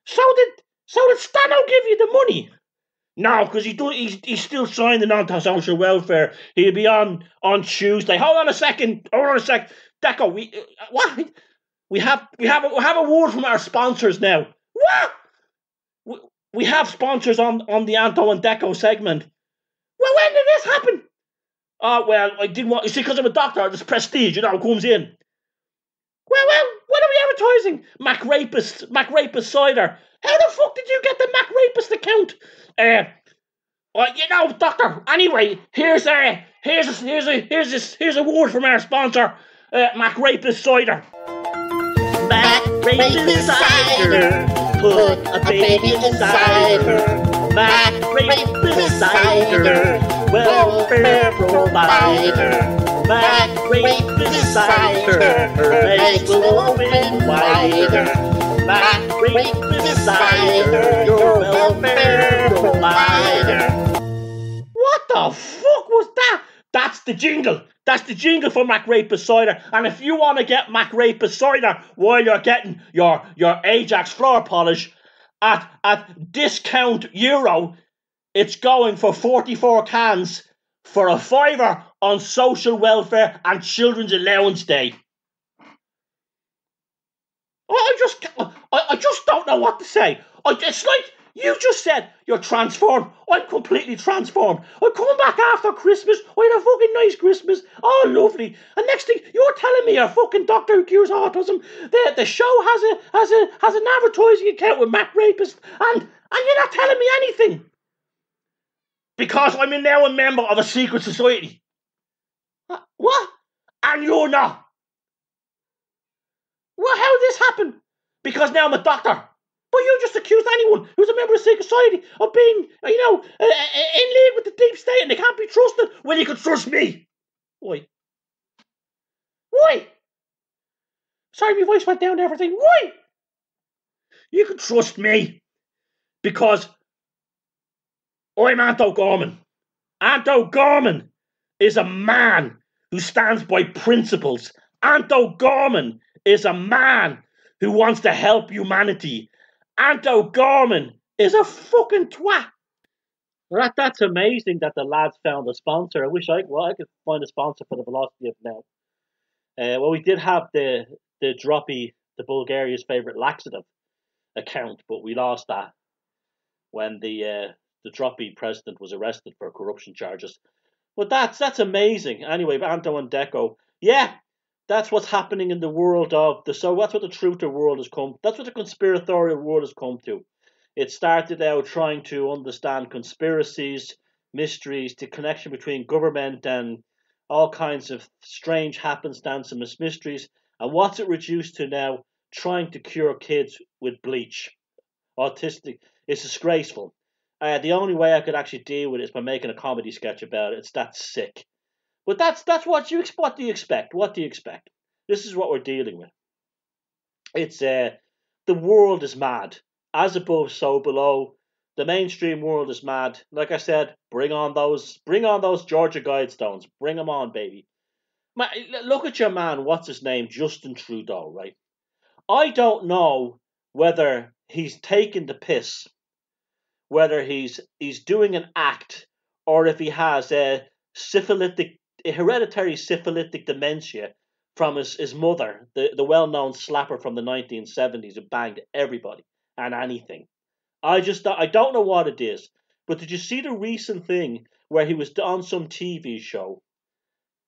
So did Stano give you the money? No, because he's still signing on to social welfare. He'll be on Tuesday. Hold on a sec. Deco, we have a word from our sponsors now. What? We have sponsors on the Anto and Deco segment. Well, when did this happen? Oh, well, I didn't want... You see, because I'm a doctor, there's prestige, you know, comes in. Well, what are we advertising? Mac Rapist Cider. How the fuck did you get the Mac Rapist account? You know, doctor, anyway, here's a word from our sponsor, Mac Rapist Cider. Mac Rapist Cider. Put a baby inside her. Mac Rapist Cider. Welfare provider. Mac Rapist Cider. Her legs will open wider. Mac Rapist Cider. Your welfare provider. What the fuck was that? That's the jingle. That's the jingle for Mac Rapist Cider. And if you want to get Mac Rapist Cider while you're getting your Ajax floor polish at discount euro, it's going for 44 cans for a £5 on social welfare and children's allowance day. I just don't know what to say. It's like you just said you're transformed. I'm completely transformed. I'm coming back after Christmas. I had a fucking nice Christmas. Oh, lovely. And next thing, you're telling me you're a fucking doctor who cures autism. The show has an advertising account with Mac Rapist, and you're not telling me anything. Because I'm now a member of a secret society. What? And you're not. Well, how did this happen? Because now I'm a doctor. But you just accused anyone who's a member of secret society of being, you know, in league with the deep state and they can't be trusted. Well, you can trust me. Why? Sorry, my voice went down to everything. Why? You can trust me because I'm Anto Gorman. Anto Gorman is a man who stands by principles. Anto Gorman is a man who wants to help humanity. Anto Gorman is a fucking twat. Well, that's amazing that the lads found a sponsor. I wish I could find a sponsor for the Velocity of Now. Well, we did have the Droppy, the Bulgaria's favourite laxative account, but we lost that when the Droppy president was arrested for corruption charges. But that's amazing. Anyway, Anto and Deco, yeah, That's what's happening in the world of the. So that's what the truther world has come. That's what the conspiratorial world has come to. It started out trying to understand conspiracies, mysteries, the connection between government and all kinds of strange happenstance and mysteries. And what's it reduced to now? Trying to cure kids with bleach. Autistic. It's disgraceful. The only way I could actually deal with it is by making a comedy sketch about it. It's that sick. But that's what you expect. What do you expect? What do you expect? This is what we're dealing with. It's the world is mad. As above, so below. The mainstream world is mad. Like I said, bring on those Georgia Guidestones. Bring them on, baby. Look at your man. What's his name? Justin Trudeau, right? I don't know whether he's taking the piss, whether he's doing an act, or if he has a hereditary syphilitic dementia from his mother, the well-known slapper from the 1970s who banged everybody and anything. I don't know what it is. But did you see the recent thing where he was on some TV show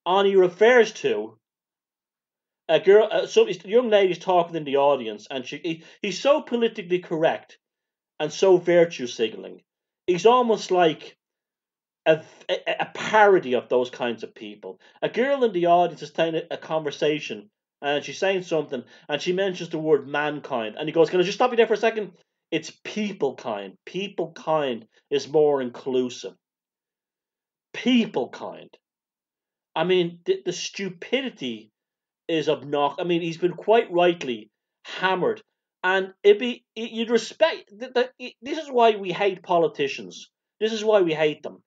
and he refers to a girl, some young lady's talking in the audience, and he's so politically correct and so virtue signaling. He's almost like a parody of those kinds of people. A girl in the audience is saying a conversation, and she's saying something, and she mentions the word mankind, and he goes, "Can I just stop you there for a second? It's people kind. People kind is more inclusive. People kind." I mean, the stupidity is obnoxious. I mean, he's been quite rightly hammered, and you'd respect. This is why we hate politicians. This is why we hate them.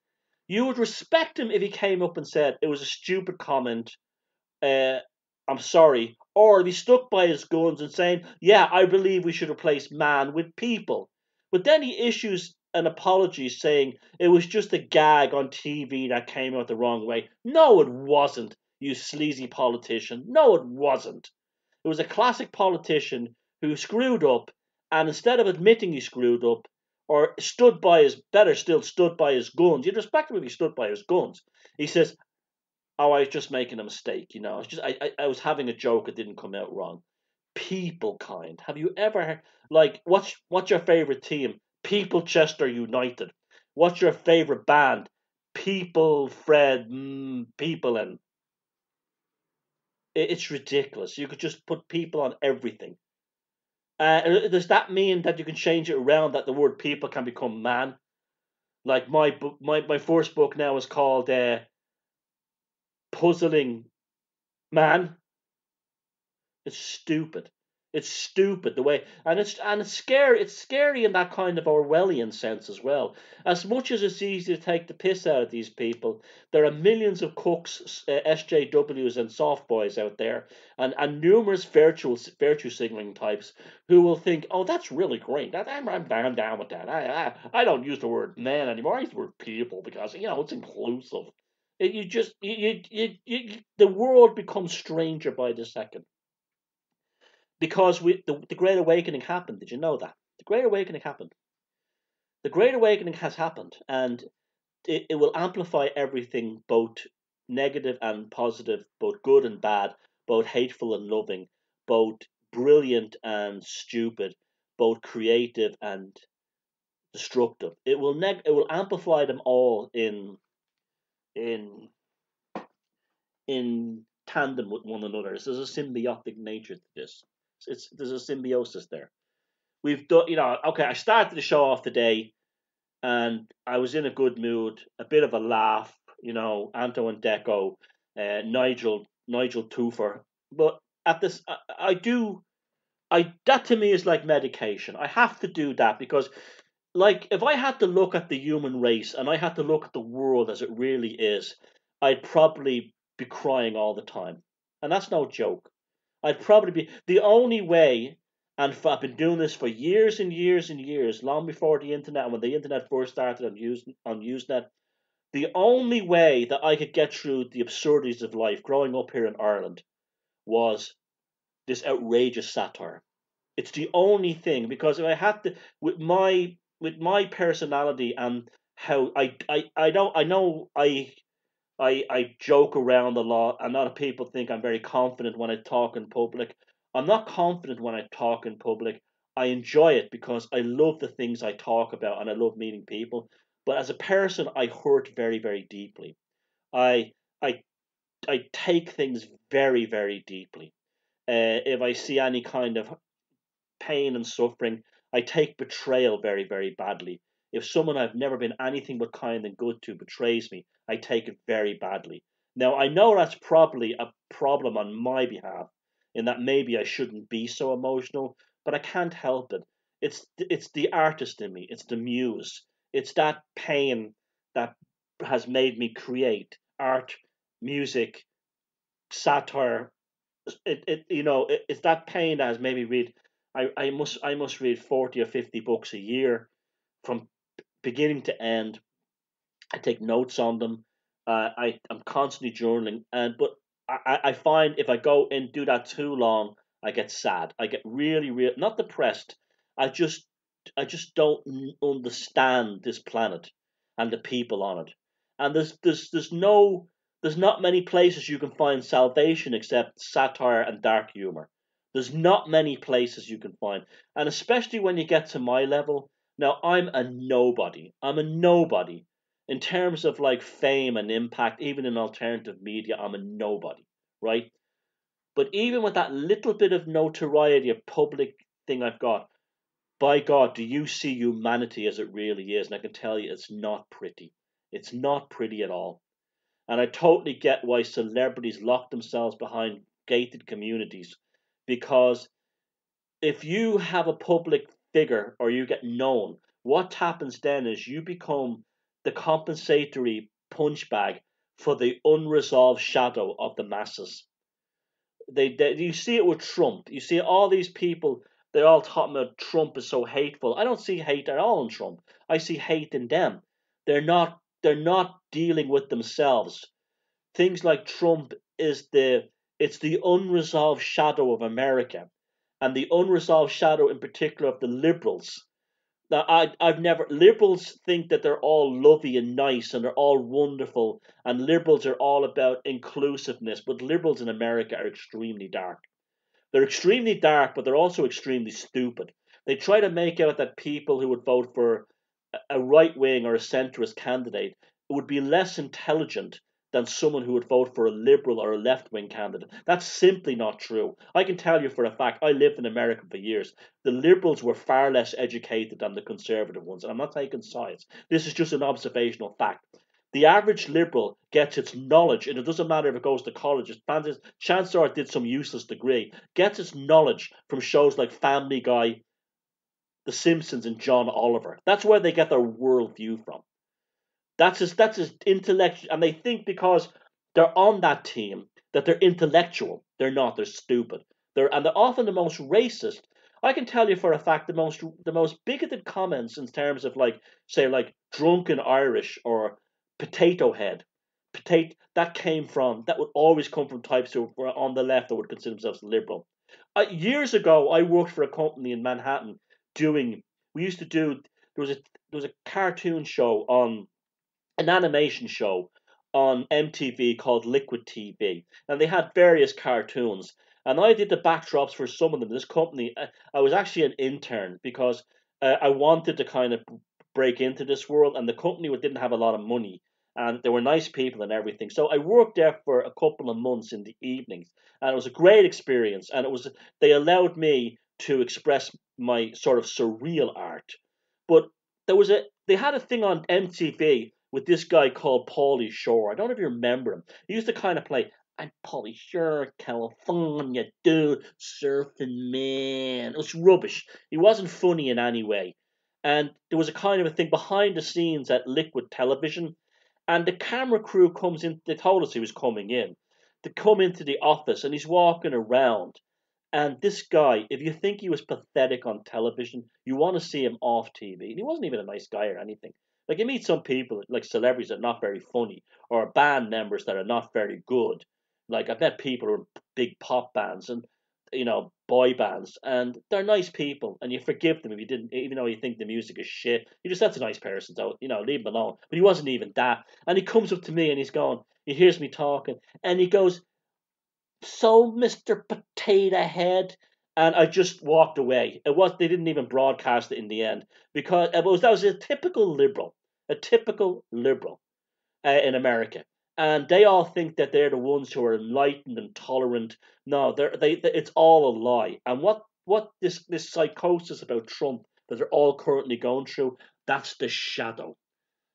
You would respect him if he came up and said it was a stupid comment. Uh, I'm sorry, or if he stuck by his guns and saying, "Yeah, I believe we should replace man with people." But then he issues an apology saying it was just a gag on TV that came out the wrong way. No, it wasn't, you sleazy politician. No, it wasn't. It was a classic politician who screwed up, and instead of admitting he screwed up, or stood by his, better still, stood by his guns. You'd respect him if he stood by his guns. He says, "Oh, I was just making a mistake, you know. I was having a joke. It didn't come out wrong." People kind. Have you ever like what's your favorite team? People Chester United. What's your favorite band? People Fred People, and it's ridiculous. You could just put people on everything. Does that mean that you can change it around that the word people can become man? Like my book, my first book now is called Puzzling Man. It's stupid. It's stupid the way, and it's scary. It's scary in that kind of Orwellian sense as well. As much as it's easy to take the piss out of these people, there are millions of cooks, SJWs, and soft boys out there, and numerous virtue signaling types who will think, "Oh, that's really great. I'm down with that. I don't use the word man anymore. I use the word people because it's inclusive." The world becomes stranger by the second. Because the Great Awakening happened. Did you know that? The Great Awakening happened. The Great Awakening has happened, and it will amplify everything, both negative and positive, both good and bad, both hateful and loving, both brilliant and stupid, both creative and destructive. It will amplify them all in in tandem with one another. There's a symbiotic nature to this. There's a symbiosis there. We've done, okay, I started the show off today and I was in a good mood, a bit of a laugh, Anto and Deco, Nigel Toofer. But at this, that to me is like medication. I have to do that because, like, if I had to look at the human race and I had to look at the world as it really is, I'd probably be crying all the time. And that's no joke. I'd probably be the only way, and I've been doing this for years and years and years, long before the internet, and when the internet first started on Usenet, the only way that I could get through the absurdities of life growing up here in Ireland was this outrageous satire. It's the only thing, because if I had to, with my personality and how I don't, I know I joke around a lot. A lot of people think I'm very confident when I talk in public. I'm not confident when I talk in public. I enjoy it because I love the things I talk about and I love meeting people. But as a person, I hurt very, very deeply. I I I take things very, very deeply. If I see any kind of pain and suffering, I take betrayal very, very badly. If someone I've never been anything but kind and good to betrays me, I take it very badly. Now, I know that's probably a problem on my behalf, in that maybe I shouldn't be so emotional, but I can't help it. It's the artist in me, it's the muse, it's that pain that has made me create art, music, satire. It's that pain that has made me read. I must read 40 or 50 books a year from beginning to end. I take notes on them. I'm constantly journaling, but I find if I go and do that too long, I get sad. I get really, really not depressed. I just I just don't understand this planet and the people on it. And there's not many places you can find salvation except satire and dark humor. There's not many places you can find, and especially when you get to my level. Now I'm a nobody. I'm a nobody in terms of like fame and impact, even in alternative media, I'm a nobody, right? But even with that little bit of notoriety, a public thing I've got, by God, do you see humanity as it really is? And I can tell you, it's not pretty. It's not pretty at all. And I totally get why celebrities lock themselves behind gated communities, because if you have a public figure or you get known, what happens then is you become the compensatory punch bag for the unresolved shadow of the masses. You see it with Trump. You see all these people. They're all talking about Trump is so hateful. I don't see hate at all in Trump. I see hate in them. They're not dealing with themselves. Things like Trump is the unresolved shadow of America, and the unresolved shadow in particular of the liberals. Now, I've never liberals think that they're all lovey and nice and they're all wonderful, and liberals are all about inclusiveness. But liberals in America are extremely dark. They're extremely dark, but they're also extremely stupid. They try to make out that people who would vote for a right wing or a centrist candidate would be less intelligent than someone who would vote for a liberal or a left wing candidate. That's simply not true. I can tell you for a fact, I lived in America for years. The liberals were far less educated than the conservative ones. And I'm not taking sides. This is just an observational fact. The average liberal gets its knowledge, and it doesn't matter if it goes to college. Chances are it did some useless degree. Gets its knowledge from shows like Family Guy, The Simpsons, and John Oliver. That's where they get their worldview from. That's his intellect, and they think because they're on that team that they're intellectual. They're not. They're stupid. They're often the most racist. I can tell you for a fact the most bigoted comments in terms of like say like drunken Irish or potato head, potato that would always come from types who were on the left that would consider themselves liberal. Years ago, I worked for a company in Manhattan doing. We used to do. There was a cartoon show on an animation show on MTV called Liquid TV, and they had various cartoons. And I did the backdrops for some of them. This company, I was actually an intern because I wanted to kind of break into this world, and the company didn't have a lot of money, and they were nice people and everything. So I worked there for a couple of months in the evenings, and it was a great experience. And they allowed me to express my sort of surreal art, but they had a thing on MTV with this guy called Paulie Shore. I don't know if you remember him. He used to kind of play, I'm Paulie Shore, California, dude, surfing man. It was rubbish. He wasn't funny in any way. And there was a kind of a thing behind the scenes at Liquid Television. And the camera crew comes in, they told us he was coming in, to come into the office, and he's walking around. And this guy, if you think he was pathetic on television, you want to see him off TV. And he wasn't even a nice guy or anything. Like you meet some people, like celebrities that are not very funny, or band members that are not very good. Like I've met people who are big pop bands and boy bands, and they're nice people, and you forgive them if you didn't, even though you think the music is shit. You just that's a nice person, so leave him alone. But he wasn't even that, and he comes up to me and he's going, He hears me talking, and he goes, "So, Mister Potato Head," and I just walked away. They didn't even broadcast it in the end because that was a typical liberal in America, and they all think that they're the ones who are enlightened and tolerant. No, it's all a lie. And what this psychosis about Trump that they're all currently going through, that's the shadow.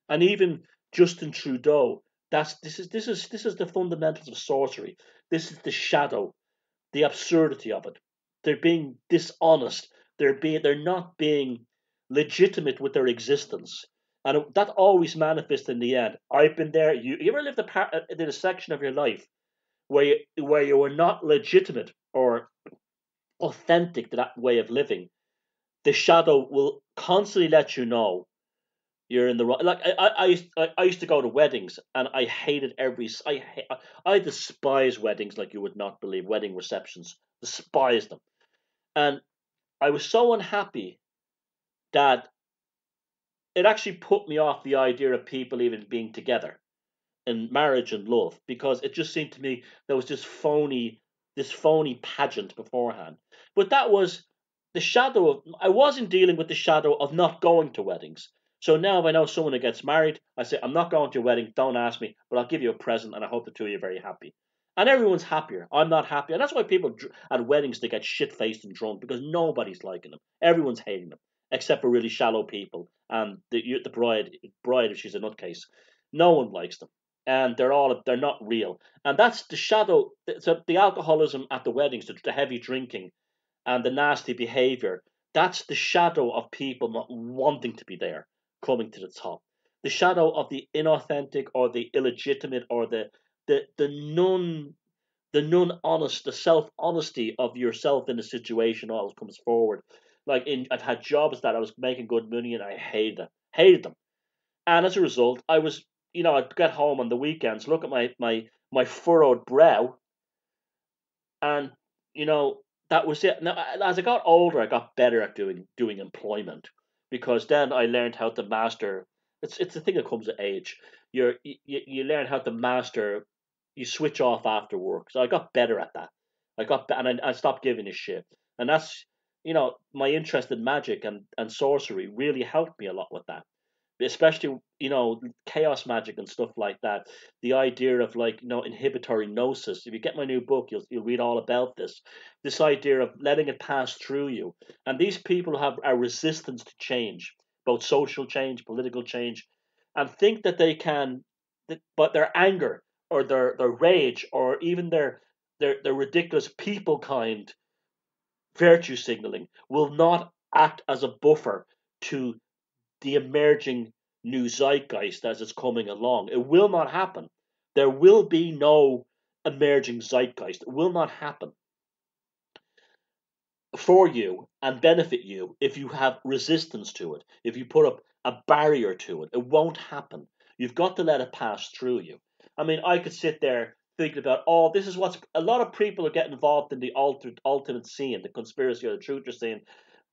And even Justin Trudeau, this is the fundamentals of sorcery. This is the shadow, the absurdity of it. They're being dishonest. They're not being legitimate with their existence, and that always manifests in the end. I've been there. You ever lived in a section of your life where you were not legitimate or authentic to that way of living? The shadow will constantly let you know you're in the wrong. Like I used to go to weddings, and I hated I despise weddings like you would not believe. Wedding receptions, despise them. And I was so unhappy that it actually put me off the idea of people even being together in marriage and love, because it just seemed to me there was this phony pageant beforehand. But that was the shadow of. I wasn't dealing with the shadow of not going to weddings. So now if I know someone who gets married, I say, I'm not going to your wedding, don't ask me, but I'll give you a present and I hope the two of you are very happy. And everyone's happier. I'm not happy. And that's why people at weddings, they get shit-faced and drunk, because nobody's liking them. Everyone's hating them, except for really shallow people and the bride if she's a nutcase. No one likes them, and they're not real. And that's the shadow. So the alcoholism at the weddings, the heavy drinking, and the nasty behavior. That's the shadow of people not wanting to be there, coming to the top. The shadow of the inauthentic or the illegitimate or the non honest, the self honesty of yourself in a situation always comes forward. I've had jobs that I was making good money and I hated them. And as a result, I'd get home on the weekends, look at my furrowed brow, and you know that was it. Now, as I got older, I got better at doing employment, because then I learned how to master. It's the thing that comes with age. You learn how to master. You switch off after work. So I got better at that. I stopped giving a shit, and that's my interest in magic and sorcery really helped me a lot with that, especially chaos magic and stuff like that. The idea of inhibitory gnosis. If you get my new book, you'll read all about this idea of letting it pass through you. And these people have a resistance to change, both social change, political change, and think that they can, but their anger or their rage or even their ridiculous people kind virtue signaling will not act as a buffer to the emerging new zeitgeist as it's coming along. It will not happen. There will be no emerging zeitgeist. It will not happen for you and benefit you if you have resistance to it, if you put up a barrier to it. It won't happen. You've got to let it pass through you. I mean, I could sit there thinking about, this is what's a lot of people are getting involved in the ultimate scene, the conspiracy or the truth you're saying.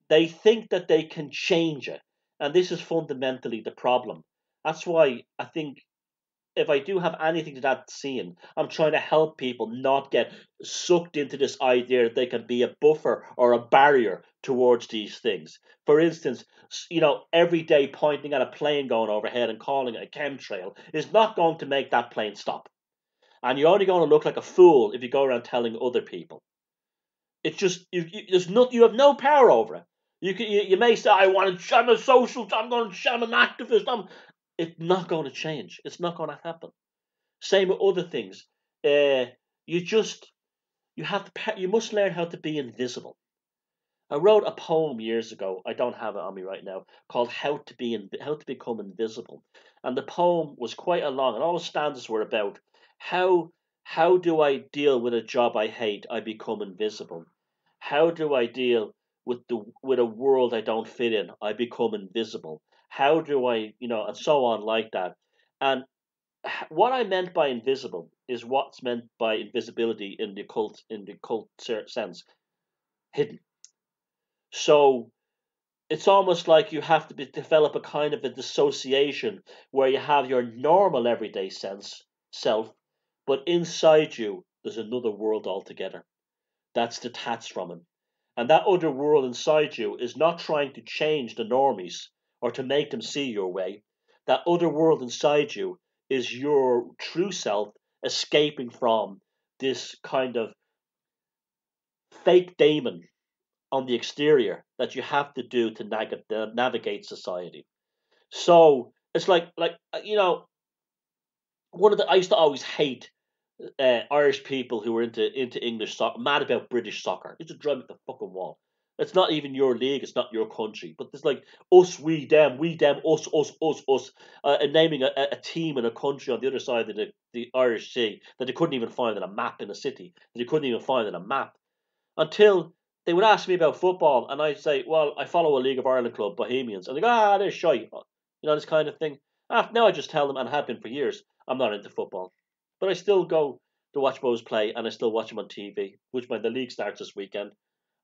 They think that they can change it. And this is fundamentally the problem. That's why I think if I do have anything to that scene, I'm trying to help people not get sucked into this idea that they can be a buffer or a barrier towards these things. For instance, every day pointing at a plane going overhead and calling it a chemtrail is not going to make that plane stop. And you're only going to look like a fool if you go around telling other people. It's just you have no power over it. You may say, I'm a social, I'm an activist. It's not going to change. It's not going to happen. Same with other things. You must learn how to be invisible. I wrote a poem years ago. I don't have it on me right now, called "How to Become Invisible," and the poem was quite a long, and all the stanzas were about how do I deal with a job I hate? I become invisible. How do I deal with a world I don't fit in? I become invisible. How do I, and so on like that. And what I meant by invisible is what's meant by invisibility in the cult sense, hidden. So it's almost like you have to develop a kind of a dissociation where you have your normal everyday self, but inside you, there's another world altogether that's detached from him. And that other world inside you is not trying to change the normies or to make them see your way. That other world inside you is your true self escaping from this kind of fake daemon on the exterior that you have to do to navigate society. So it's one of the I used to always hate Irish people who were into English soccer, mad about British soccer. It just drive me up the fucking wall. It's not even your league, it's not your country, but it's like us, we, them, us, and naming a team and a country on the other side of the Irish Sea that they couldn't even find on a map in a city, that they couldn't even find on a map until they would ask me about football, and I'd say, well, I follow a League of Ireland club, Bohemians, and they go, they're shy, this kind of thing. Now I just tell them, and have been for years, I'm not into football, but I still go to watch Bows play, and I still watch them on TV. Which when the league starts this weekend,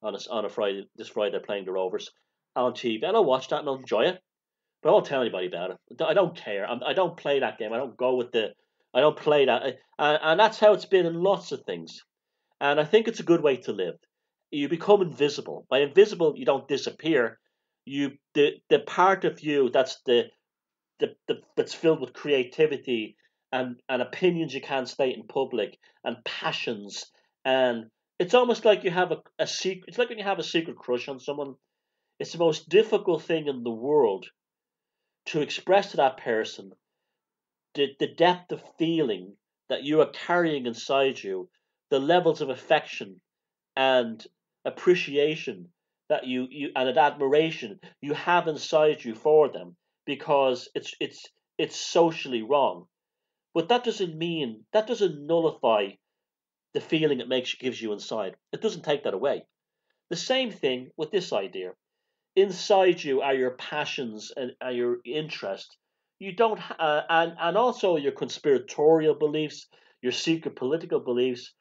on a Friday, this Friday they're playing the Rovers on TV, and I'll watch that and I'll enjoy it. But I won't tell anybody about it. I don't care. I don't play that game. I don't go with the. I don't play that, and that's how it's been in lots of things. And I think it's a good way to live. You become invisible. By invisible, you don't disappear. The part of you that's filled with creativity and opinions you can't state in public and passions, and it's almost like you have a secret. It's like when you have a secret crush on someone. It's the most difficult thing in the world to express to that person the depth of feeling that you are carrying inside you, the levels of affection and appreciation that you and an admiration you have inside you for them, because it's socially wrong. But that doesn't nullify the feeling it gives you inside. It doesn't take that away. The same thing with this idea. Inside you are your passions and your interest. You don't, and also your conspiratorial beliefs, your secret political beliefs.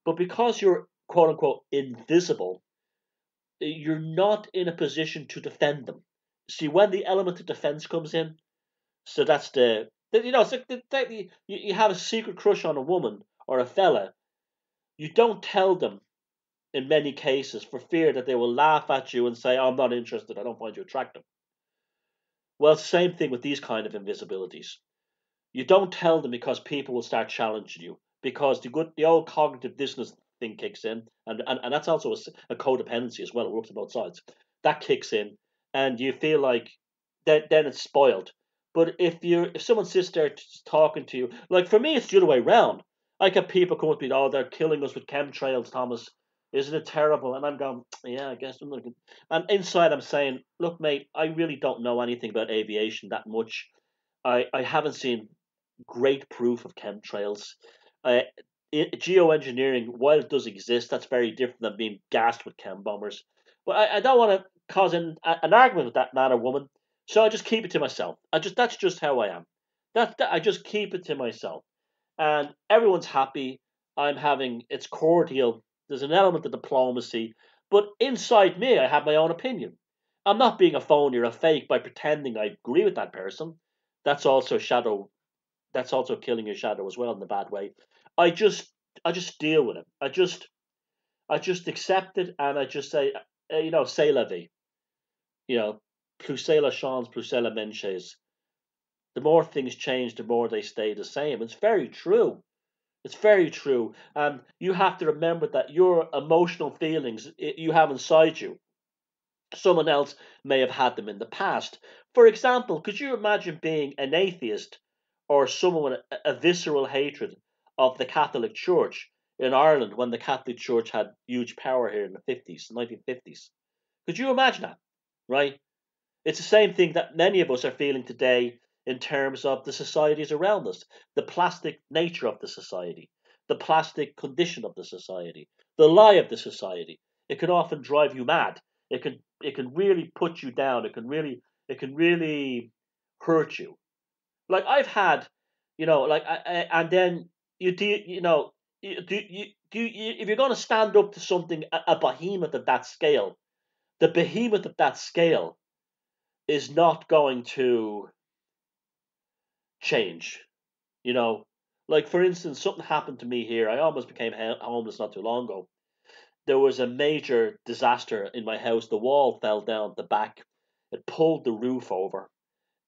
But because you're quote unquote invisible, you're not in a position to defend them. See, when the element of defense comes in, so that's it's like you have a secret crush on a woman or a fella. You don't tell them in many cases for fear that they will laugh at you and say, I'm not interested, I don't find you attractive. Well, same thing with these kind of invisibilities. You don't tell them because people will start challenging you, because the old cognitive dissonance thing kicks in, and that's also a codependency as well. It works on both sides. That kicks in, and you feel like then it's spoiled. But if someone sits there talking to you, like for me, it's the other way around. I get people come up to me, oh, they're killing us with chemtrails, Thomas. Isn't it terrible? And I'm going, yeah, I guess. And inside, I'm saying, look, mate, I really don't know anything about aviation that much. I haven't seen great proof of chemtrails. Uh, Geoengineering, while it does exist, that's very different than being gassed with chem bombers. But I don't want to cause an argument with that man or woman, so I just keep it to myself. That's just how I am. I just keep it to myself, and everyone's happy. It's cordial. There's an element of diplomacy, but inside me, I have my own opinion. I'm not being a phony or a fake by pretending I agree with that person. That's also shadow. That's also killing your shadow as well in a bad way. I just I just deal with it. I just accept it, and I just say, say la vie. You know, plus c'est la chance, plus c'est la menchise. The more things change, the more they stay the same. It's very true. It's very true. And you have to remember that your emotional feelings you have inside you, someone else may have had them in the past. For example, could you imagine being an atheist or someone with a visceral hatred of the Catholic Church in Ireland when the Catholic Church had huge power here in the 50s, 1950s? Could you imagine that? Right? It's the same thing that many of us are feeling today in terms of the societies around us, the plastic nature of the society, the plastic condition of the society, the lie of the society. It can often drive you mad. It can really put you down. It can really hurt you. Like I've had, and then you do, if you're going to stand up to something, a behemoth of that scale, the behemoth of that scale is not going to change. You know, Like, for instance, something happened to me here. I almost became homeless not too long ago. There was a major disaster in my house. The wall fell down at the back. It pulled the roof over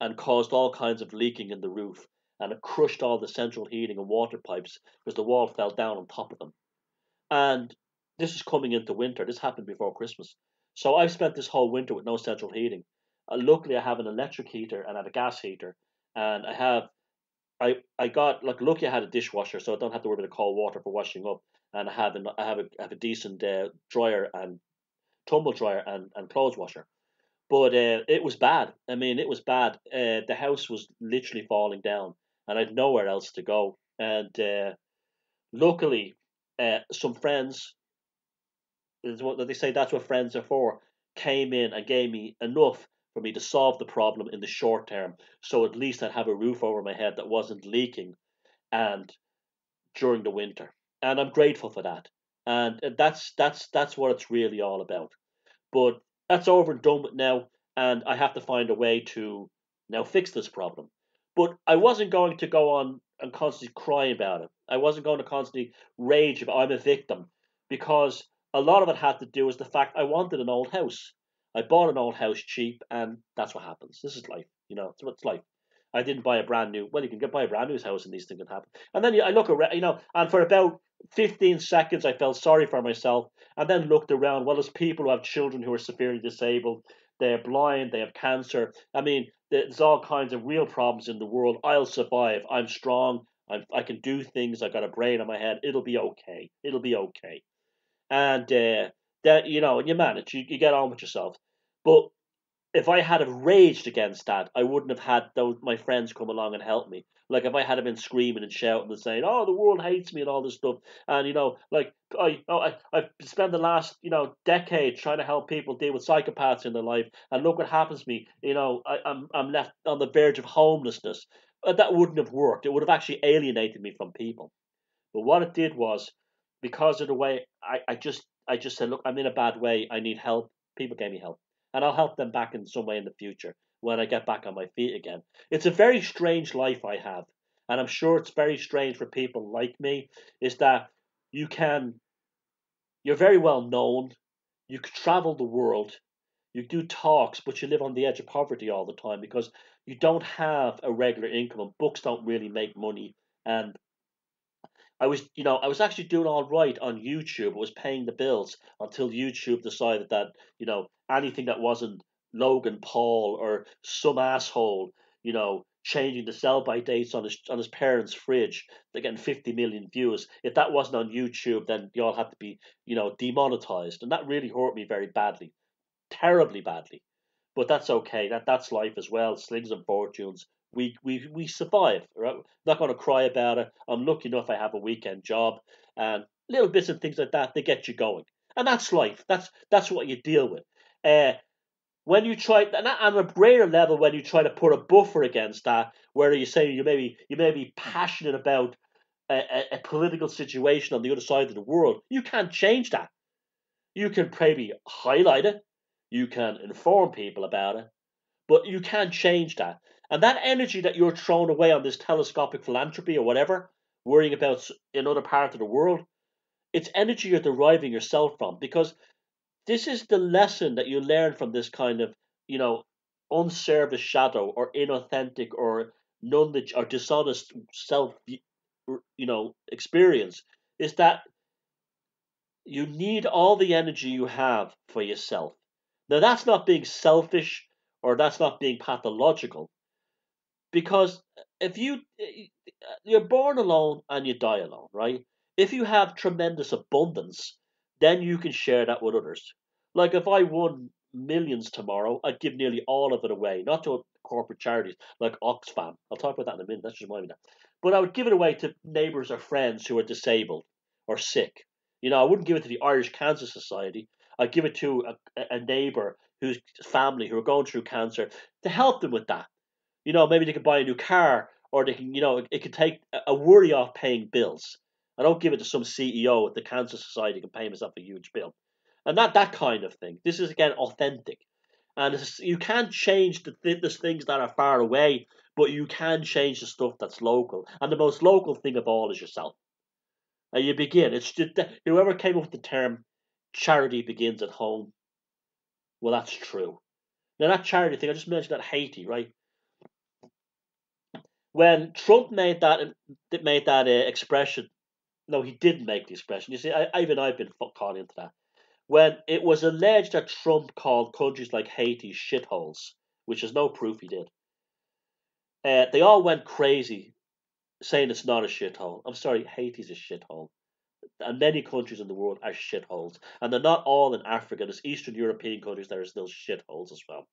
and caused all kinds of leaking in the roof. And it crushed all the central heating and water pipes because the wall fell down on top of them. And this is coming into winter. This happened before Christmas. So I've spent this whole winter with no central heating. Luckily, I have an electric heater and I have a gas heater. And I got, like, lucky I had a dishwasher, so I don't have to worry about the cold water for washing up. And I have a decent dryer and tumble dryer and clothes washer. But it was bad. I mean, it was bad. The house was literally falling down, and I'd nowhere else to go. And luckily, some friends, is what they say, that's what friends are for, came in and gave me enough for me to solve the problem in the short term. So at least I'd have a roof over my head that wasn't leaking, and during the winter. And I'm grateful for that. And that's what it's really all about. But that's over and done with now, and I have to find a way to now fix this problem. But I wasn't going to go on and constantly cry about it. I wasn't going to constantly rage about I'm a victim, because a lot of it had to do with the fact I wanted an old house. I bought an old house cheap, and that's what happens. This is life, it's what's life. I didn't buy a brand new. Well, you can buy a brand new house, and these things can happen. And then I look around, and for about 15 seconds, I felt sorry for myself, and then looked around. Well, there's people who have children who are severely disabled. They're blind. They have cancer. I mean, there's all kinds of real problems in the world. I'll survive. I'm strong. I can do things. I got a brain on my head. It'll be okay. It'll be okay. And that and you manage. You get on with yourself. But if I had have raged against that, I wouldn't have had my friends come along and help me. Like, if I had been screaming and shouting and saying, "Oh, the world hates me" and all this stuff, and I've spent the last decade trying to help people deal with psychopaths in their life, and look what happens to me. I'm left on the verge of homelessness. That wouldn't have worked. It would have actually alienated me from people. But what it did was, because of the way I just said, look, I'm in a bad way. I need help. People gave me help. And I'll help them back in some way in the future when I get back on my feet again. It's a very strange life I have. And I'm sure it's very strange for people like me, is that you're very well known. You could travel the world. You do talks, but you live on the edge of poverty all the time because you don't have a regular income, and books don't really make money. And I was actually doing all right on YouTube. I was paying the bills until YouTube decided that, anything that wasn't Logan Paul or some asshole, changing the sell-by dates on his parents' fridge, they're getting 50 million views. If that wasn't on YouTube, then they all had to be, demonetized. And that really hurt me very badly, terribly badly. But that's okay. That's life as well. Slings and fortunes. We survive. Right? Not going to cry about it. I'm lucky enough I have a weekend job, and little bits and things like that, they get you going. And that's life. That's what you deal with. When you try, and on a greater level, when you try to put a buffer against that, where you say you may be passionate about a political situation on the other side of the world, you can't change that. You can maybe highlight it. You can inform people about it, but you can't change that. And that energy that you're throwing away on this telescopic philanthropy or whatever, worrying about another part of the world, it's energy you're deriving yourself from, because this is the lesson that you learn from this kind of, unserviced shadow or inauthentic or knowledge or dishonest self, experience, is that you need all the energy you have for yourself. Now, that's not being selfish or that's not being pathological, because if you're born alone and you die alone, right? If you have tremendous abundance, then you can share that with others. Like, if I won millions tomorrow, I'd give nearly all of it away, not to corporate charities like Oxfam. I'll talk about that in a minute. That's just remind me that. But I would give it away to neighbours or friends who are disabled or sick. I wouldn't give it to the Irish Cancer Society. I'd give it to a neighbour whose family who are going through cancer, to help them with that. Maybe they could buy a new car, or they can, it could take a worry off paying bills. I don't give it to some CEO at the Cancer Society who can pay himself a huge bill. And that kind of thing. This is, again, authentic. And you can't change the things that are far away, but you can change the stuff that's local. And the most local thing of all is yourself. And you begin. It's just whoever came up with the term "charity begins at home." Well, that's true. Now that charity thing, I just mentioned that Haiti, right? When Trump made that expression, no, he didn't make the expression. You see, I've been caught into that. When it was alleged that Trump called countries like Haiti shitholes, which is no proof he did, they all went crazy saying it's not a shithole. I'm sorry, Haiti's a shithole. And many countries in the world are shitholes. And they're not all in Africa. There's Eastern European countries that are still shitholes as well.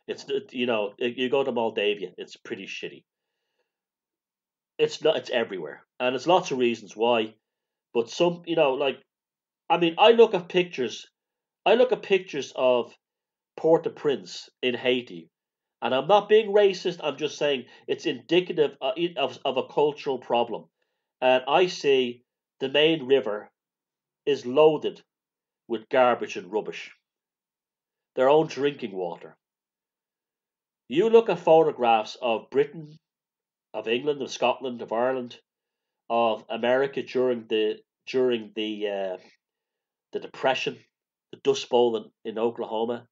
It's, you go to Moldavia, it's pretty shitty. It's not, it's everywhere. And there's lots of reasons why. But some, I mean, I look at pictures of Port-au-Prince in Haiti, and I'm not being racist. I'm just saying it's indicative of a cultural problem. And I see the main river is loaded with garbage and rubbish, their own drinking water. You look at photographs of Britain, of England, of Scotland, of Ireland, of America during the Depression, the Dust Bowl in Oklahoma.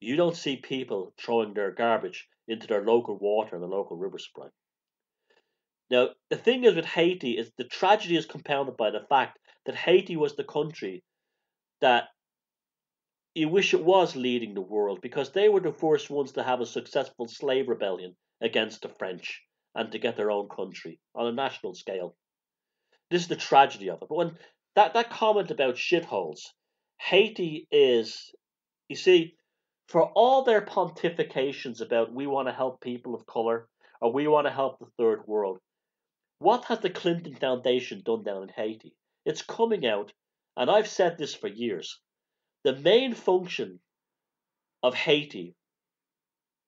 You don't see people throwing their garbage into their local water and the local river supply. Now, the thing is with Haiti is the tragedy is compounded by the fact that Haiti was the country that you wish it was leading the world, because they were the first ones to have a successful slave rebellion against the French and to get their own country on a national scale. This is the tragedy of it. But when that comment about shitholes, Haiti is, you see, for all their pontifications about we want to help people of color or we want to help the third world, what has the Clinton Foundation done down in Haiti? It's coming out, and I've said this for years. The main function of Haiti,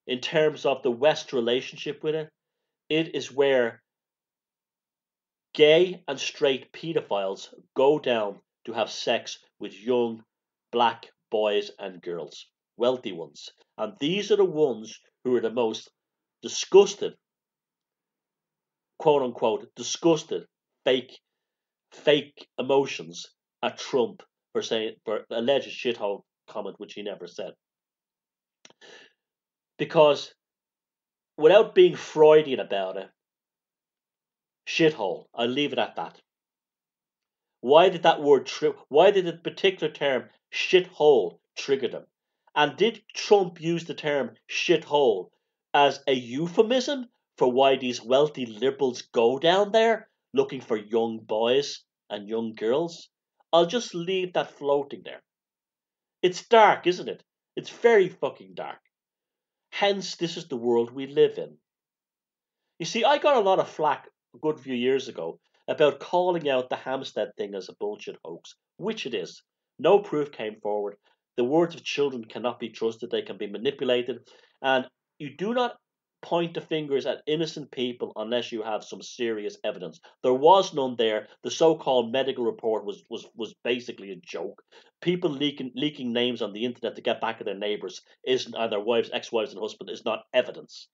in terms of the West relationship with it, it is where gay and straight pedophiles go down to have sex with young black boys and girls, wealthy ones. And these are the ones who are the most disgusted, quote unquote, disgusted, fake emotions at Trump for alleged shithole comment, which he never said. Because without being Freudian about it, shithole, I'll leave it at that. Why did that word why did the particular term shithole trigger them? And did Trump use the term shithole as a euphemism for why these wealthy liberals go down there looking for young boys and young girls? I'll just leave that floating there. It's dark, isn't it? It's very fucking dark. Hence, this is the world we live in. You see, I got a lot of flack a good few years ago about calling out the Hampstead thing as a bullshit hoax, which it is. No proof came forward. The words of children cannot be trusted, they can be manipulated, and you do not point the fingers at innocent people unless you have some serious evidence. There was none there. The so-called medical report was basically a joke. People leaking names on the internet to get back at their neighbours isn't, and their wives, ex-wives and husbands, is not evidence.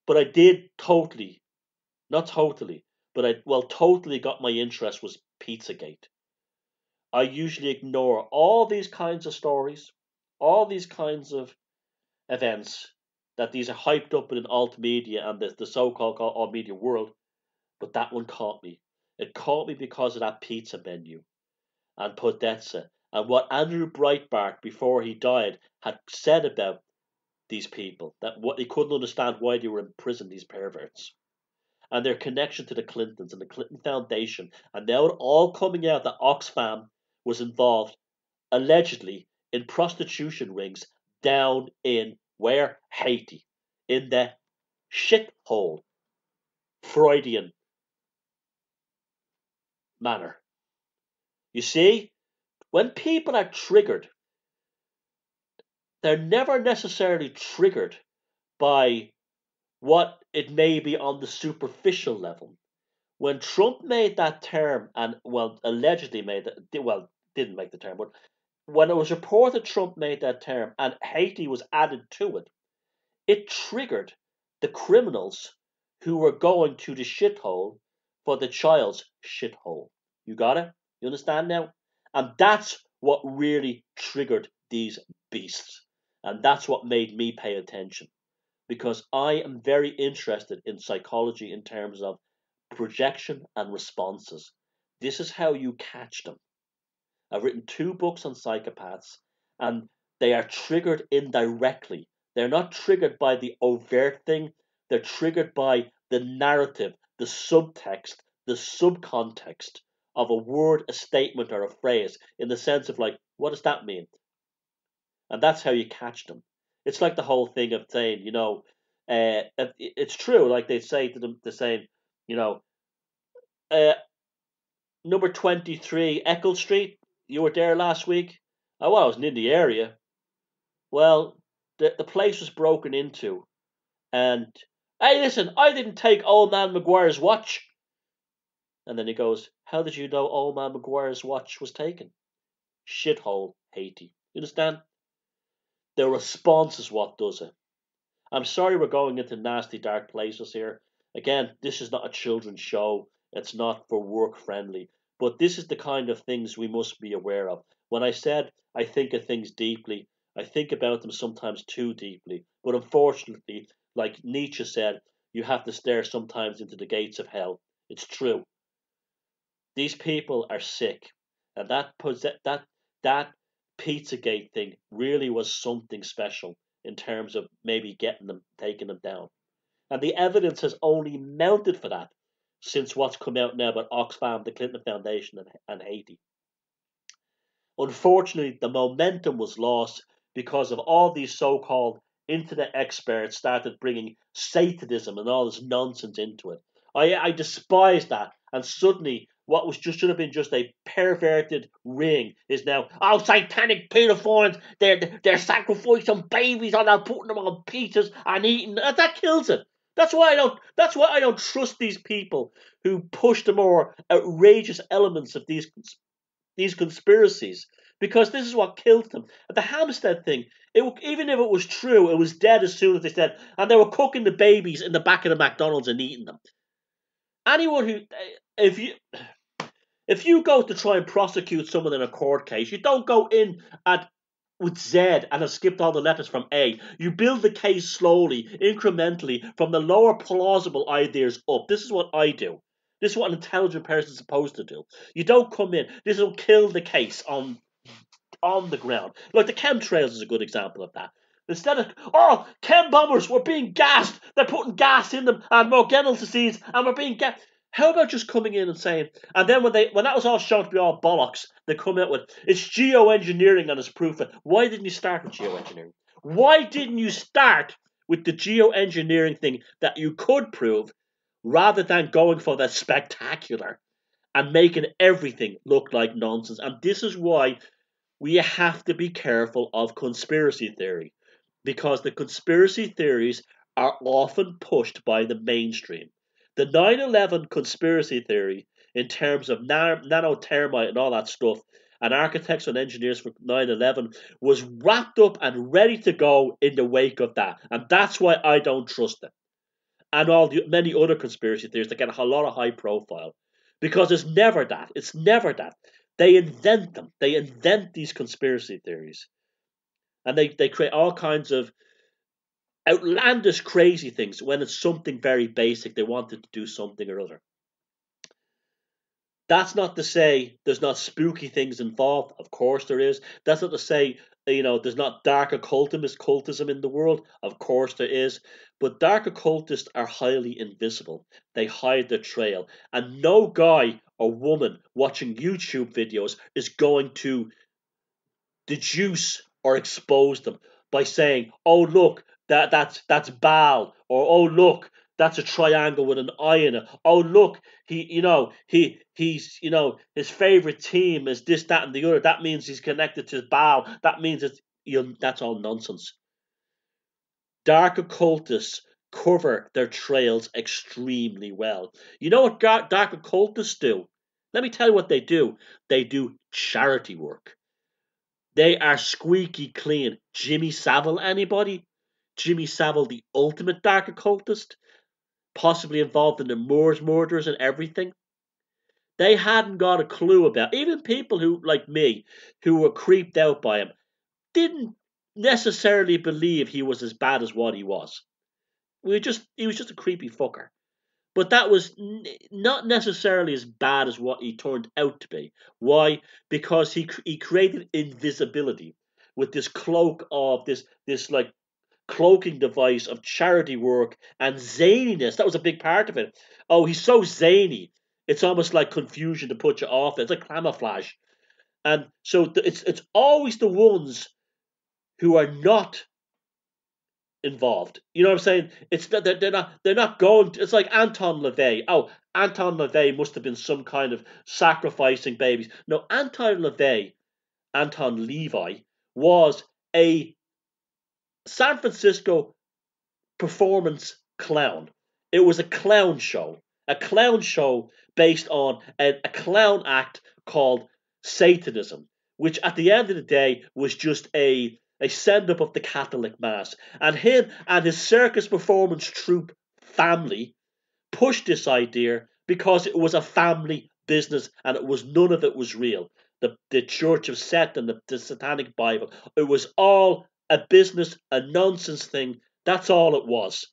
But I did totally got my interest was Pizzagate. I usually ignore all these kinds of stories, all these kinds of events that these are hyped up in alt media and the so-called alt media world, but that one caught me. It caught me because of that pizza menu and Podesta and what Andrew Breitbart, before he died, had said about these people, that what he couldn't understand why they were in prison, these perverts, and their connection to the Clintons and the Clinton Foundation, and now all coming out that Oxfam was involved allegedly in prostitution rings down in where? Haiti, in the shithole Freudian manner. You see, when people are triggered, they're never necessarily triggered by what it may be on the superficial level. When Trump made that term, and well, allegedly made it, well, didn't make the term, but when it was reported Trump made that term and Haiti was added to it, it triggered the criminals who were going to the shithole for the child's shithole. You got it? You understand now? And that's what really triggered these beasts. And that's what made me pay attention. Because I am very interested in psychology in terms of projection and responses. This is how you catch them. I've written 2 books on psychopaths, and they are triggered indirectly. They're not triggered by the overt thing, they're triggered by the narrative, the subtext, the subcontext of a word, a statement, or a phrase, in the sense of, like, what does that mean? And that's how you catch them. It's like the whole thing of saying, it's true, like they say to them, they're saying, you know, uh, number 23, Eccles Street, you were there last week? Oh, well, I wasn't in the area. Well, the place was broken into. And, hey, listen, I didn't take old man McGuire's watch. And then he goes, how did you know old man McGuire's watch was taken? Shithole, Haiti. You understand? The response is what does it. I'm sorry we're going into nasty, dark places here. Again, this is not a children's show. It's not for work friendly. But this is the kind of things we must be aware of. When I said I think of things deeply, I think about them sometimes too deeply. But unfortunately, like Nietzsche said, you have to stare sometimes into the gates of hell. It's true. These people are sick. And that Pizzagate thing really was something special in terms of maybe taking them down. And the evidence has only mounted for that since what's come out now about Oxfam, the Clinton Foundation, and Haiti. Unfortunately, the momentum was lost because of all these so-called internet experts started bringing Satanism and all this nonsense into it. I despise that. And suddenly, what was just should have been just a perverted ring is now, oh, satanic pedophiles, they're sacrificing babies and they're putting them on pizzas and eating. That kills it. That's why I don't trust these people who push the more outrageous elements of these conspiracies, because this is what killed them. The Hampstead thing, even if it was true, it was dead as soon as they said, and they were cooking the babies in the back of the McDonald's and eating them. Anyone who, if you go to try and prosecute someone in a court case, you don't go in with Z and have skipped all the letters from A. You build the case slowly, incrementally, from the lower plausible ideas up. This is what I do. This is what an intelligent person is supposed to do. You don't come in. This will kill the case on the ground. Like the chemtrails is a good example of that. Instead of, oh, chem bombers, we're being gassed. They're putting gas in them and Morgellons disease and we're being gassed. How about just coming in and saying, and then when that was all shown to be all bollocks, they come out with, it's geoengineering and it's proof it. Why didn't you start with geoengineering? Why didn't you start with the geoengineering thing that you could prove rather than going for the spectacular and making everything look like nonsense? And this is why we have to be careful of conspiracy theory, because the conspiracy theories are often pushed by the mainstream. The 9/11 conspiracy theory, in terms of nanothermite and all that stuff, and architects and engineers for 9/11, was wrapped up and ready to go in the wake of that. And that's why I don't trust them. And all the many other conspiracy theories that get a lot of high profile. Because it's never that. It's never that. They invent them. They invent these conspiracy theories. And they create all kinds of outlandish, crazy things when it's something very basic. They wanted to do something or other. That's not to say there's not spooky things involved. Of course there is. That's not to say, there's not dark occultism in the world. Of course there is. But dark occultists are highly invisible. They hide their trail. And no guy or woman watching YouTube videos is going to deduce or expose them by saying, "Oh look, that's Baal," or "Oh look, that's a triangle with an eye in it. Oh look, he's his favorite team is this, that, and the other. That means he's connected to Baal. That means that's all nonsense." Dark occultists cover their trails extremely well. You know what dark occultists do? Let me tell you what they do. They do charity work. They are squeaky clean. Jimmy Savile, anybody? Jimmy Savile, the ultimate dark occultist, possibly involved in the Moors murders and everything. They hadn't got a clue about. Even people who, like me, who were creeped out by him, didn't necessarily believe he was as bad as what he was. He was just a creepy fucker. But that was not necessarily as bad as what he turned out to be. Why? Because he created invisibility with this cloak of this like cloaking device of charity work and zaniness. That was a big part of it. Oh, he's so zany. It's almost like confusion to put you off. It's like camouflage. And so it's always the ones who are not involved. You know what I'm saying? It's that they're not going. It's like Anton LaVey. Oh, Anton LaVey must have been some kind of sacrificing babies. No, Anton Levi, was a San Francisco performance clown. It was a clown show based on a clown act called Satanism, which at the end of the day was just a send up of the Catholic Mass. And him and his circus performance troupe family pushed this idea because it was a family business and it was none of it was real. The Church of Set and the Satanic Bible, it was all a business, a nonsense thing. That's all it was.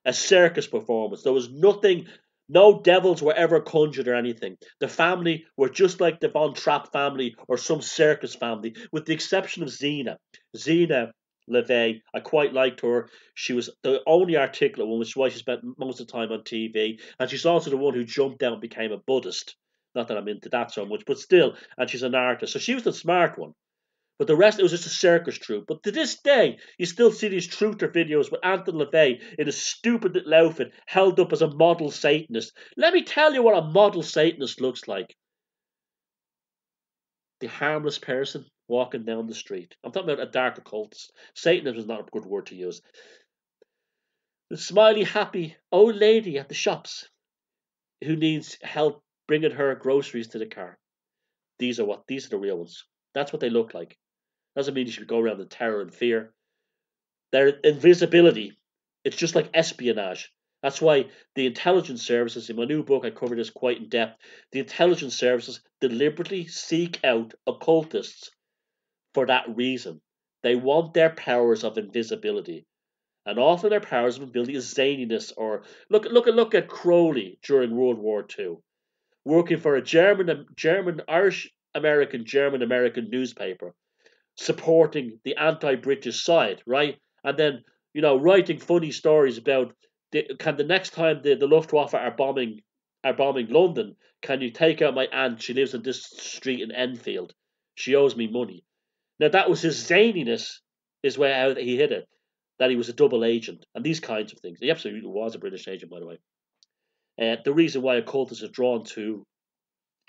A circus performance. There was nothing, no devils were ever conjured or anything. The family were just like the Von Trapp family or some circus family, with the exception of Xena. Xena LaVey, I quite liked her. She was the only articulate one, which is why she spent most of the time on TV. And she's also the one who jumped out and became a Buddhist. Not that I'm into that so much, but still. And she's an artist. So she was the smart one. But the rest, it was just a circus troupe. But to this day, you still see these truther videos with Anton LaVey in a stupid little outfit held up as a model Satanist. Let me tell you what a model Satanist looks like. The harmless person walking down the street. I'm talking about a dark occultist. Satanism is not a good word to use. The smiley, happy old lady at the shops who needs help bringing her groceries to the car. These are the real ones. That's what they look like. Doesn't mean you should go around in terror and fear. Their invisibility, it's just like espionage. That's why the intelligence services, in my new book, I cover this quite in depth. The intelligence services deliberately seek out occultists for that reason. They want their powers of invisibility. And often their powers of invisibility is zaniness, or look at Crowley during World War II, working for a Irish American German American newspaper, supporting the anti-British side, right? And then, writing funny stories about can the next time the Luftwaffe are bombing London, can you take out my aunt? She lives in this street in Enfield. She owes me money. Now that was his zaniness, is where how he hid it, that he was a double agent and these kinds of things. He absolutely was a British agent, by the way. The reason why occultists are drawn to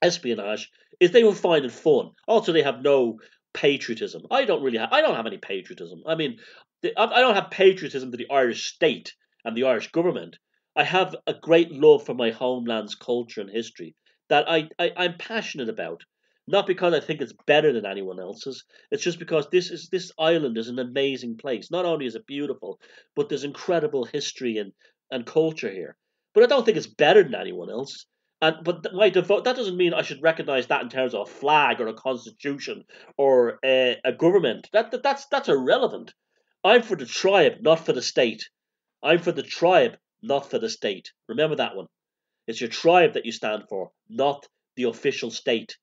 espionage is they will find it fun. Also, they have no patriotism. I don't have any patriotism. I mean, I don't have patriotism to the Irish state and the Irish government. I have a great love for my homeland's culture and history that I'm passionate about. Not because I think it's better than anyone else's. It's just because this island is an amazing place. Not only is it beautiful, but there's incredible history and culture here. But I don't think it's better than anyone else. But my devote, that doesn't mean I should recognise that in terms of a flag or a constitution or a government. That's irrelevant. I'm for the tribe, not for the state. I'm for the tribe, not for the state. Remember that one. It's your tribe that you stand for, not the official state.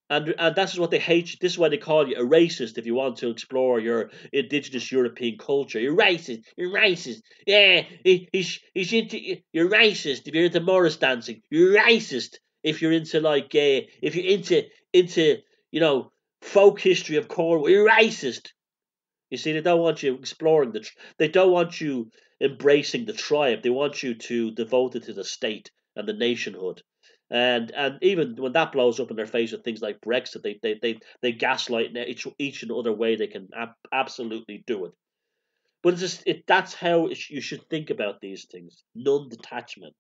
And that's what they hate you. This is why they call you a racist if you want to explore your indigenous European culture. You're racist. You're racist. Yeah, he's into. You're racist if you're into Morris dancing. You're racist if you're into if you're into folk history of Cornwall. You're racist. You see, they don't want you exploring they don't want you embracing the tribe. They want you to devote it to the state and the nationhood. And even when that blows up in their face with things like Brexit, they gaslight each and other way they can absolutely do it. But that's how you should think about these things. Non-detachment.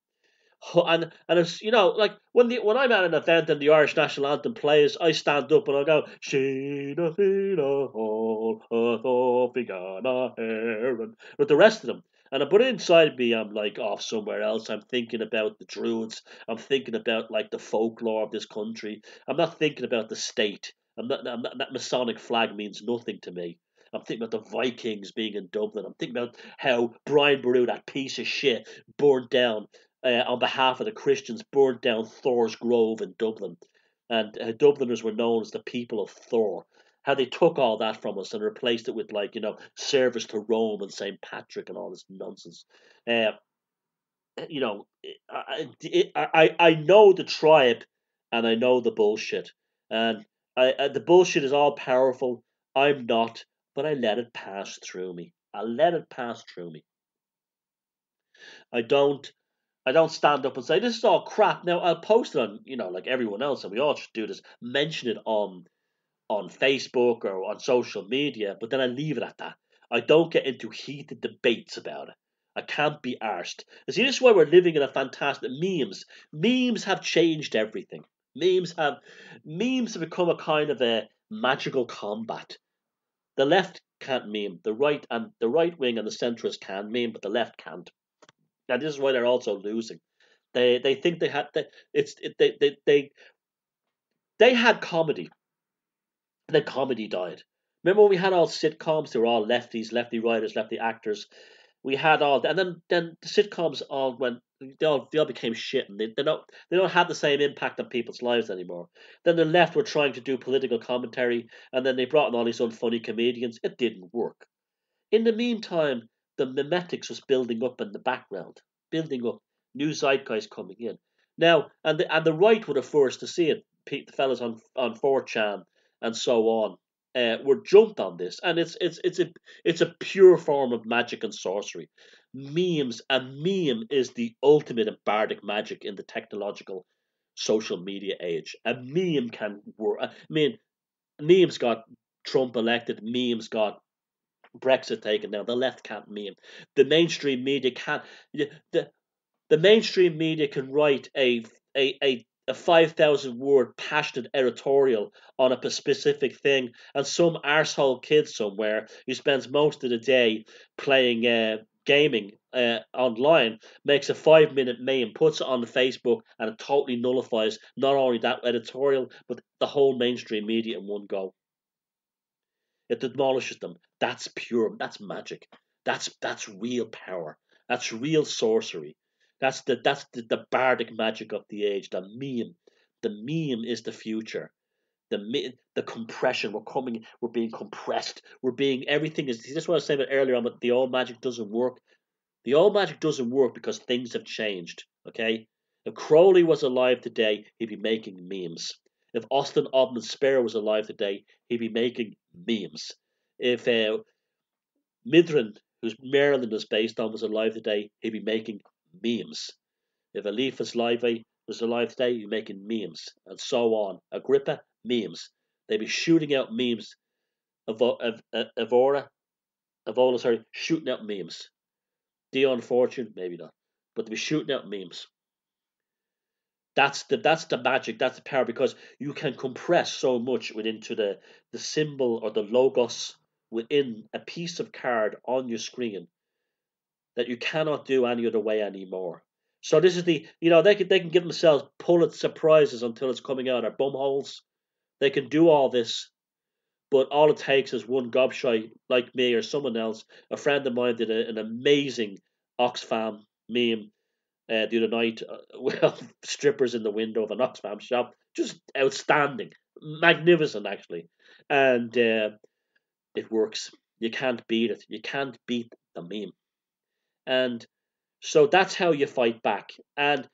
And it's, like when I'm at an event and the Irish national anthem plays, I stand up and I go Sheena Feena Hall Began Heron with the rest of them. But inside me, I'm like off somewhere else. I'm thinking about the Druids. I'm thinking about like the folklore of this country. I'm not thinking about the state. That Masonic flag means nothing to me. I'm thinking about the Vikings being in Dublin. I'm thinking about how Brian Boru, that piece of shit, burned down on behalf of the Christians, burned down Thor's Grove in Dublin. And Dubliners were known as the people of Thor. How they took all that from us and replaced it with, like, service to Rome and St. Patrick and all this nonsense. Uh, you know, I know the tribe and I know the bullshit. And the bullshit is all powerful. I'm not, but I let it pass through me. I let it pass through me. I don't I don't stand up and say this is all crap. Now I'll post it on, like everyone else, and we all should do this. Mention it on Facebook or on social media, but then I leave it at that. I don't get into heated debates about it. I can't be arsed. You see, this is why we're living in a fantastic memes. Memes have changed everything. Memes have memes have become a kind of a magical combat. The left can't meme. The right wing and the centrists can meme, but the left can't. And this is why they're also losing. They think they had they had comedy, and then comedy died. Remember when we had all sitcoms? They were all lefties, lefty writers, lefty actors. We had all, and then the sitcoms all went. They all became shit, and they don't have the same impact on people's lives anymore. Then the left were trying to do political commentary, and then they brought in all these unfunny comedians. It didn't work. In the meantime, the memetics was building up in the background, building up, new zeitgeist coming in. Now, and the right were the first to see it. The fellas on 4chan and so on were jumped on this, and it's a pure form of magic and sorcery. Memes, a meme is the ultimate in bardic magic in the technological social media age. A meme can work. I mean, memes got Trump elected. Memes got Brexit taken down. The left can't meme. The mainstream media can't. The the mainstream media can write a 5,000 word passionate editorial on a specific thing, and some arsehole kid somewhere who spends most of the day playing gaming online makes a 5 minute meme, puts it on the Facebook, and it totally nullifies not only that editorial but the whole mainstream media in one go. It demolishes them. That's pure. That's magic. That's real power. That's real sorcery. That's the bardic magic of the age. The meme. The meme is the future. The compression. We're coming. We're being compressed. We're being everything is. That's what I was saying earlier on. But the old magic doesn't work. The old magic doesn't work because things have changed. Okay. If Crowley was alive today, he'd be making memes. If Austin Obman Spare was alive today, he'd be making memes. If Midran, whose Maryland is based on, was alive today, he'd be making memes. If Eliphas Levi was alive today, he'd be making memes, and so on. Agrippa, memes. They'd be shooting out memes. Avola, sorry, shooting out memes. Dion Fortune, maybe not, but they'd be shooting out memes. That's the magic. That's the power because you can compress so much within to the symbol or the logos within a piece of card on your screen that you cannot do any other way anymore. So this is they can give themselves Pulitzer prizes until it's coming out of their bum holes. They can do all this, but all it takes is one gobshite like me or someone else. A friend of mine did an amazing Oxfam meme the other night. Well, strippers in the window of an Oxfam shop, just outstanding, magnificent actually, and it works. You can't beat it. You can't beat the meme, and so that's how you fight back. And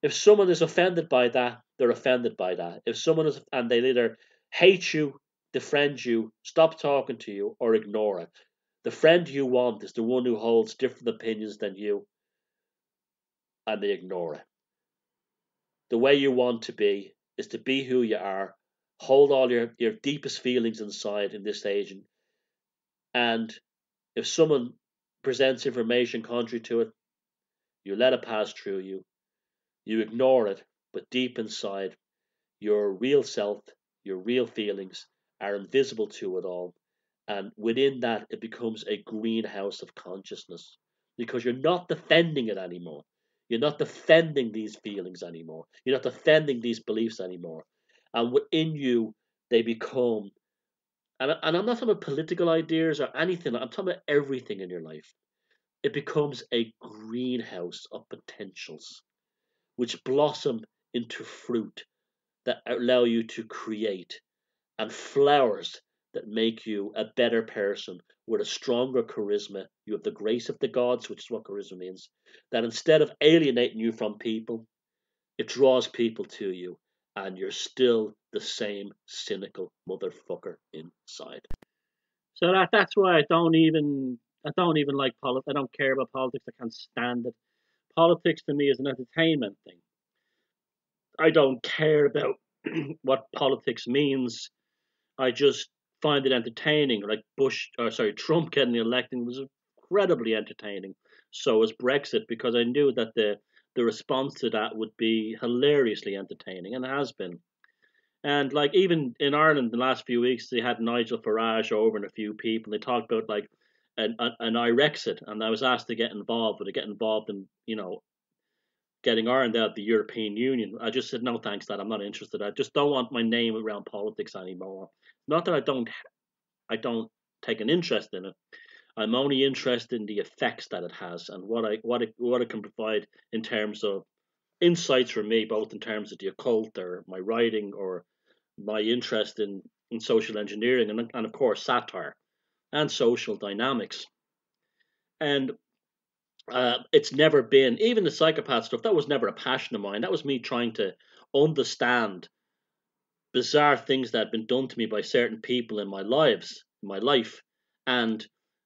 if someone is offended by that, they're offended by that. If someone is, and they either hate you, defriend you, stop talking to you, or ignore it. The friend you want is the one who holds different opinions than you, and they ignore it. The way you want to be is to be who you are, hold all your deepest feelings inside in this age, and if someone presents information contrary to it, you let it pass through you. You ignore it, but deep inside, your real self, your real feelings are invisible to it all. And within that, it becomes a greenhouse of consciousness because you're not defending it anymore. You're not defending these feelings anymore. You're not defending these beliefs anymore. And within you, they become, and I'm not talking about political ideas or anything, I'm talking about everything in your life. It becomes a greenhouse of potentials, which blossom into fruit that allow you to create, and flowers that make you a better person with a stronger charisma. You have the grace of the gods, which is what charisma means. That instead of alienating you from people, it draws people to you, and you're still the same cynical motherfucker inside. So that's why I don't even like politics. I don't care about politics. I can't stand it. Politics to me is an entertainment thing. I don't care about what politics means. I just find it entertaining. Like Trump getting elected was incredibly entertaining. So was Brexit, because I knew that the response to that would be hilariously entertaining, and has been. And like even in Ireland, the last few weeks, they had Nigel Farage over and a few people. They talked about like an Irexit, and I was asked to get involved. Would I get involved in getting Ireland out of the European Union? I just said no, thanks. That I'm not interested. I just don't want my name around politics anymore. Not that I don't take an interest in it. I'm only interested in the effects that it has and what it can provide in terms of insights for me, both in terms of the occult or my writing or my interest in social engineering and of course satire and social dynamics. And it's never been, even the psychopath stuff, that was never a passion of mine. That was me trying to understand bizarre things that had been done to me by certain people in my life, and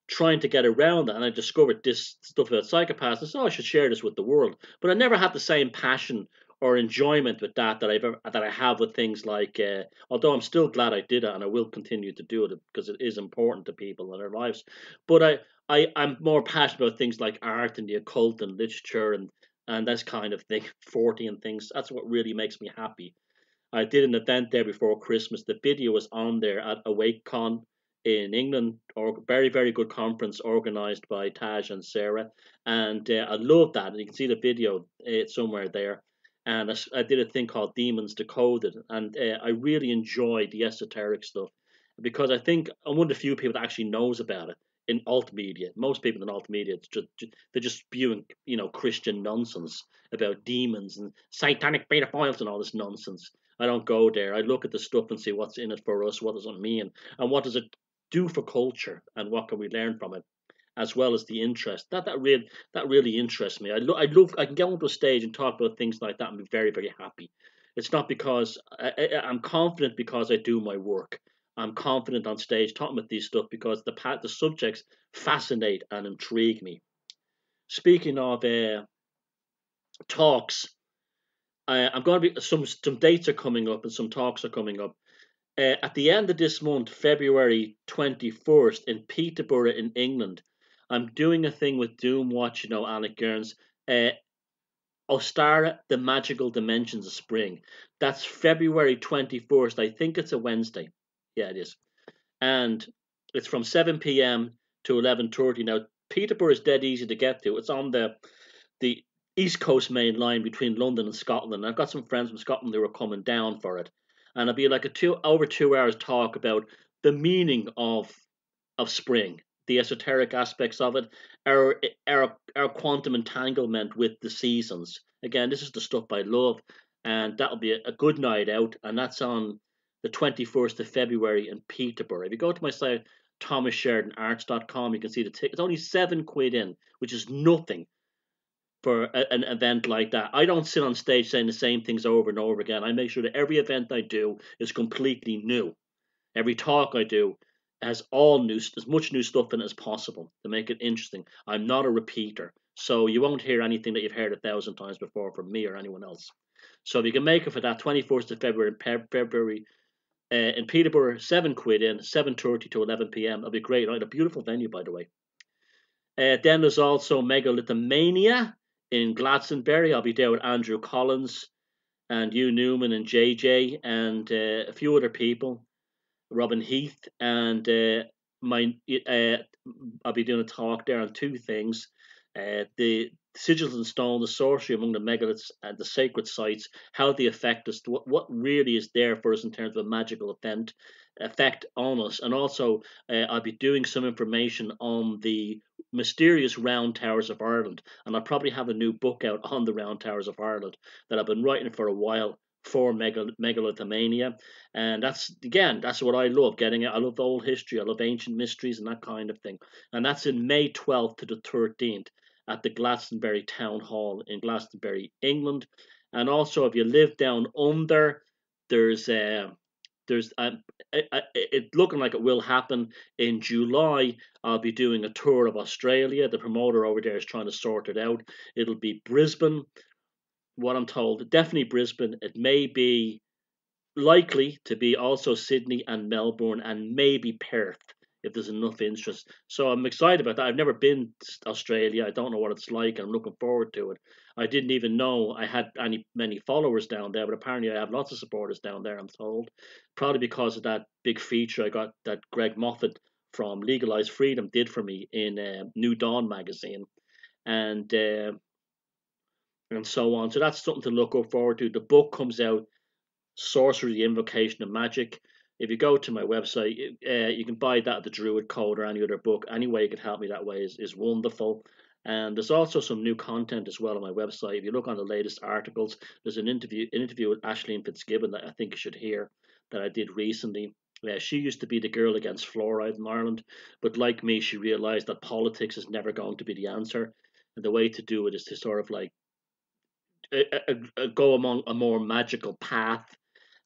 trying to get around that. And I discovered this stuff about psychopaths. I said, oh, I should share this with the world. But I never had the same passion or enjoyment with that I have with things like. Although I'm still glad I did it, and I will continue to do it because it is important to people in their lives. But I'm more passionate about things like art and the occult and literature and this kind of thing, 40 and things. That's what really makes me happy. I did an event there before Christmas. The video was on there at AwakeCon in England, or very, very good conference organized by Taj and Sarah. And I love that. And you can see the video somewhere there. And I did a thing called Demons Decoded. And I really enjoyed the esoteric stuff because I think I'm one of the few people that actually knows about it in alt media. Most people in alt media, they're just spewing, Christian nonsense about demons and satanic pedophiles and all this nonsense. I don't go there. I look at the stuff and see what's in it for us, what does it mean, and what does it do for culture, and what can we learn from it, as well as the interest. That really interests me. I love. I can get onto a stage and talk about things like that and be very, very happy. It's not because I'm confident because I do my work. I'm confident on stage talking about these stuff because the subjects fascinate and intrigue me. Speaking of talks, I'm going to be some dates are coming up and some talks are coming up. At the end of this month, February 21st, in Peterborough in England, I'm doing a thing with Doomwatch, Alec Gerns. Ostara, the Magical Dimensions of Spring. That's February 21st. I think it's a Wednesday. Yeah, it is. And it's from 7 p.m. to 11:30. Now, Peterborough is dead easy to get to. It's on the East Coast main line between London and Scotland. I've got some friends from Scotland who are coming down for it. And it'll be like over 2 hours talk about the meaning of spring, the esoteric aspects of it, our quantum entanglement with the seasons. Again, this is the stuff I love, and that'll be a good night out, and that's on the 21st of February in Peterborough. If you go to my site, thomassheridanarts.com, you can see the ticket. It's only £7 in, which is nothing for an event like that. I don't sit on stage saying the same things over and over again. I make sure that every event I do is completely new. Every talk I do has as much new stuff in it as possible to make it interesting. I'm not a repeater, so you won't hear anything that you've heard 1,000 times before from me or anyone else. So if you can make it for that 21st of February in Peterborough, £7 in, 7:30 to 11 p.m. It'll be great. Right, a beautiful venue, by the way. Then there's also Megalithomania in Glastonbury, I'll be there with Andrew Collins and Hugh Newman and JJ and a few other people, Robin Heath, and my I'll be doing a talk there on two things: the sigils and stone, the sorcery among the megaliths and the sacred sites, how they affect us, what really is there for us in terms of a magical effect on us, and also I'll be doing some information on the mysterious round towers of Ireland, and I'll probably have a new book out on the round towers of Ireland that I've been writing for a while for megalithomania. And that's what I love getting at. I love old history, I love ancient mysteries and that kind of thing. And that's in May 12th to the 13th at the Glastonbury Town Hall in Glastonbury, England. And also, if you live down under, there's it's looking like it will happen in July. I'll be doing a tour of Australia. The promoter over there is trying to sort it out. It'll be Brisbane, what I'm told, definitely Brisbane. It may be likely to be also Sydney and Melbourne and maybe Perth if there's enough interest. So I'm excited about that. I've never been to Australia. I don't know what it's like, and I'm looking forward to it. I didn't even know I had many followers down there, but apparently I have lots of supporters down there, I'm told. Probably because of that big feature I got that Greg Moffat from Legalized Freedom did for me in New Dawn magazine. And so on. So that's something to look forward to. The book comes out, Sorcery, the Invocation of Magic. If you go to my website, you can buy that at the Druid Code or any other book. Any way you can help me that way is wonderful. And there's also some new content as well on my website. If you look on the latest articles, there's an interview with Aisling Fitzgibbon that I think you should hear that I did recently. She used to be the girl against fluoride in Ireland, but like me, she realised that politics is never going to be the answer. And the way to do it is to sort of like go among a more magical path.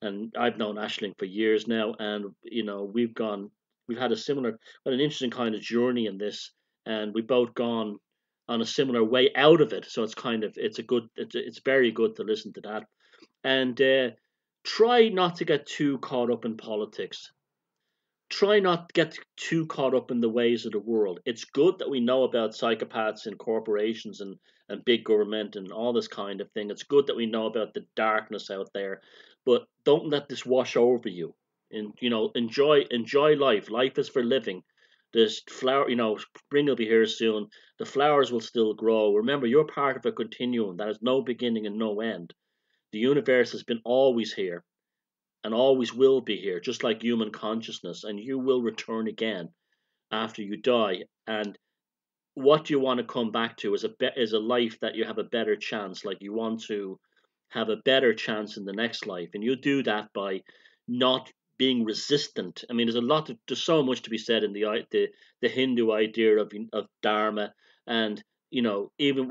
And I've known Aisling for years now, and we've had an interesting kind of journey in this, and we've both gone on a similar way out of it. So it's very good to listen to that, and try not to get too caught up in politics. Try not to get too caught up in the ways of the world. It's good that we know about psychopaths and corporations and big government and all this kind of thing. It's good that we know about the darkness out there, but don't let this wash over you. And enjoy life. Life is for living. This flower, spring will be here soon. The flowers will still grow. Remember, you're part of a continuum that has no beginning and no end. The universe has been always here and always will be here, just like human consciousness, and you will return again after you die. And what you want to come back to is a life that you have a better chance, like you want to have a better chance in the next life, and you do that by not being resistant. I mean, there's so much to be said in the Hindu idea of dharma, and even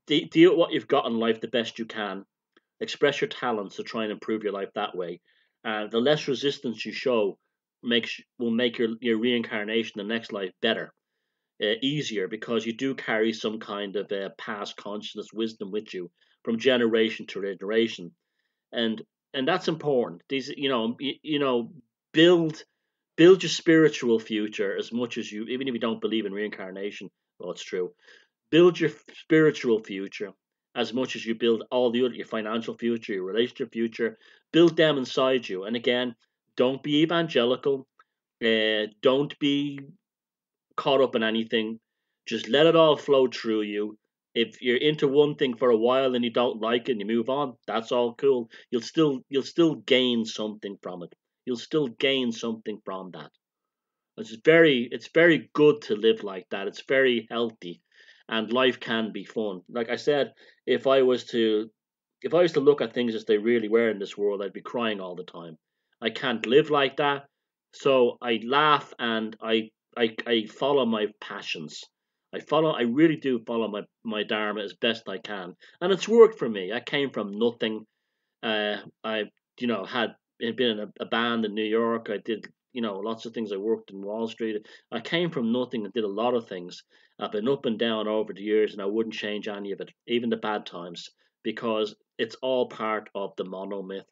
deal what you've got in life the best you can, express your talents to try and improve your life that way. The less resistance you show will make your reincarnation, the next life, better, easier, because you do carry some kind of past consciousness wisdom with you from generation to generation, and that's important. These build your spiritual future as much as you, even if you don't believe in reincarnation. Well, it's true. Build your spiritual future as much as you build all the other, your financial future, your relationship future. Build them inside you. And again, don't be evangelical. Don't be caught up in anything. Just let it all flow through you. If you're into one thing for a while and you don't like it and you move on, that's all cool. You'll still gain something from it. You'll still gain something from that. It's very good to live like that. It's very healthy, and life can be fun. Like I said, if I was to look at things as they really were in this world, I'd be crying all the time. I can't live like that, so I laugh and I follow my passions. I really do follow my dharma as best I can, and it's worked for me. I came from nothing. I had been in a band in New York. I did lots of things. I worked in Wall Street. I came from nothing and did a lot of things. I've been up and down over the years, and I wouldn't change any of it, even the bad times, because it's all part of the monomyth,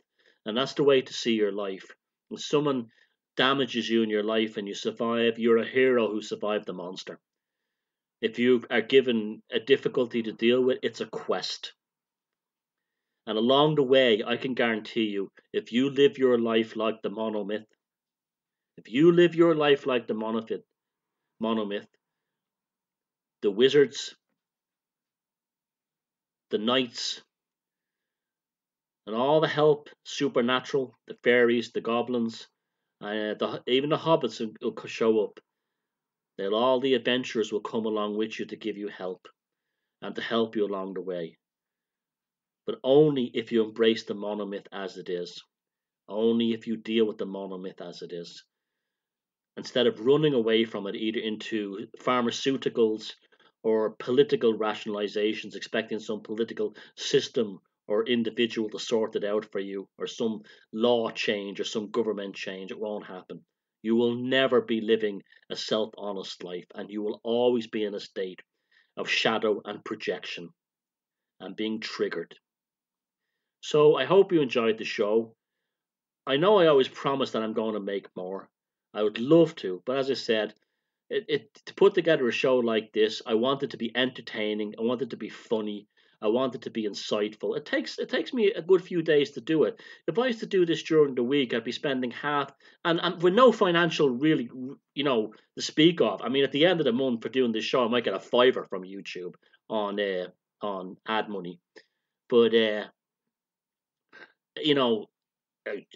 and that's the way to see your life. When someone damages you in your life and you survive, you're a hero who survived the monster. If you are given a difficulty to deal with, it's a quest. And along the way, I can guarantee you, if you live your life like the monomyth, if you live your life like the monomyth, the wizards, the knights, and all the help, supernatural, the fairies, the goblins, even the hobbits will show up. All the adventurers will come along with you to give you help and to help you along the way. But only if you embrace the monomyth as it is. Only if you deal with the monomyth as it is. Instead of running away from it, either into pharmaceuticals or political rationalizations, expecting some political system or individual to sort it out for you, or some law change or some government change, it won't happen. You will never be living a self-honest life, and you will always be in a state of shadow and projection and being triggered. So I hope you enjoyed the show. I know I always promise that I'm going to make more. I would love to, but as I said, to put together a show like this, I want it to be entertaining. I want it to be funny. I want it to be insightful. It takes me a good few days to do it. If I used to do this during the week, I'd be spending half, and with no financial really, to speak of. I mean, at the end of the month for doing this show, I might get a fiver from YouTube on ad money, but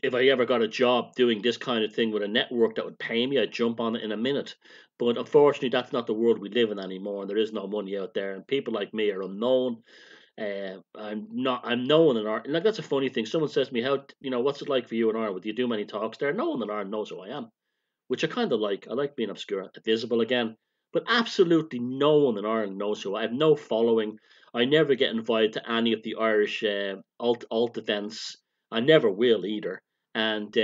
if I ever got a job doing this kind of thing with a network that would pay me, I'd jump on it in a minute. But unfortunately, that's not the world we live in anymore, and there is no money out there. And people like me are unknown. I'm known in Ireland. Like, that's a funny thing. Someone says to me, what's it like for you in Ireland? Do you do many talks there? No one in Ireland knows who I am, which I kind of like. I like being obscure, visible again. But absolutely no one in Ireland knows who I have. No following. I never get invited to any of the Irish alt events. I never will either. And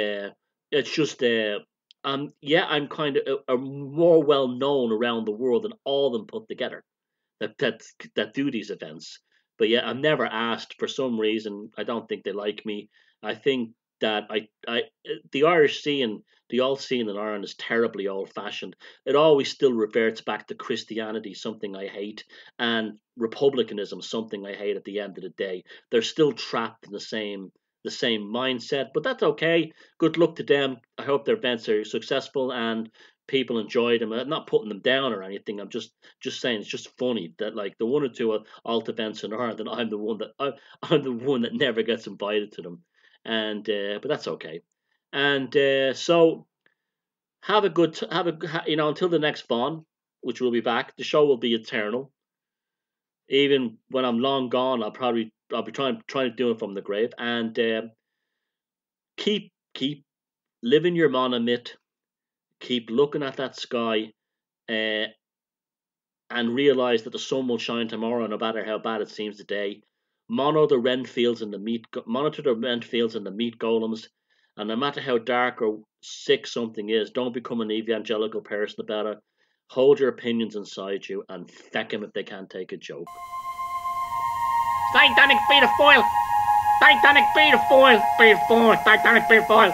it's just, I'm kind of more well known around the world than all of them put together that do these events. But yeah, I'm never asked for some reason. I don't think they like me. I think that the Irish scene, the alt scene in Ireland is terribly old fashioned. It always still reverts back to Christianity, something I hate, and republicanism, something I hate at the end of the day. They're still trapped in the same mindset, but that's okay. Good luck to them. I hope their events are successful and people enjoy them. I'm not putting them down or anything. I'm just saying it's just funny that, like, the one or two alt events in Ireland, and I'm the one that never gets invited to them. And but that's okay. And so until the next Vaughn, which will be back. The show will be eternal. Even when I'm long gone, I'll be trying to do it from the grave. And keep living your monomyth. Keep looking at that sky, and realize that the sun will shine tomorrow, no matter how bad it seems today. Monitor the rent fields and the meat golems, and no matter how dark or sick something is, don't become an evangelical person about it. Hold your opinions inside you and feck them if they can't take a joke. Titanic beat a foil! Titanic beat a foil! Beat a foil! Titanic beat a foil!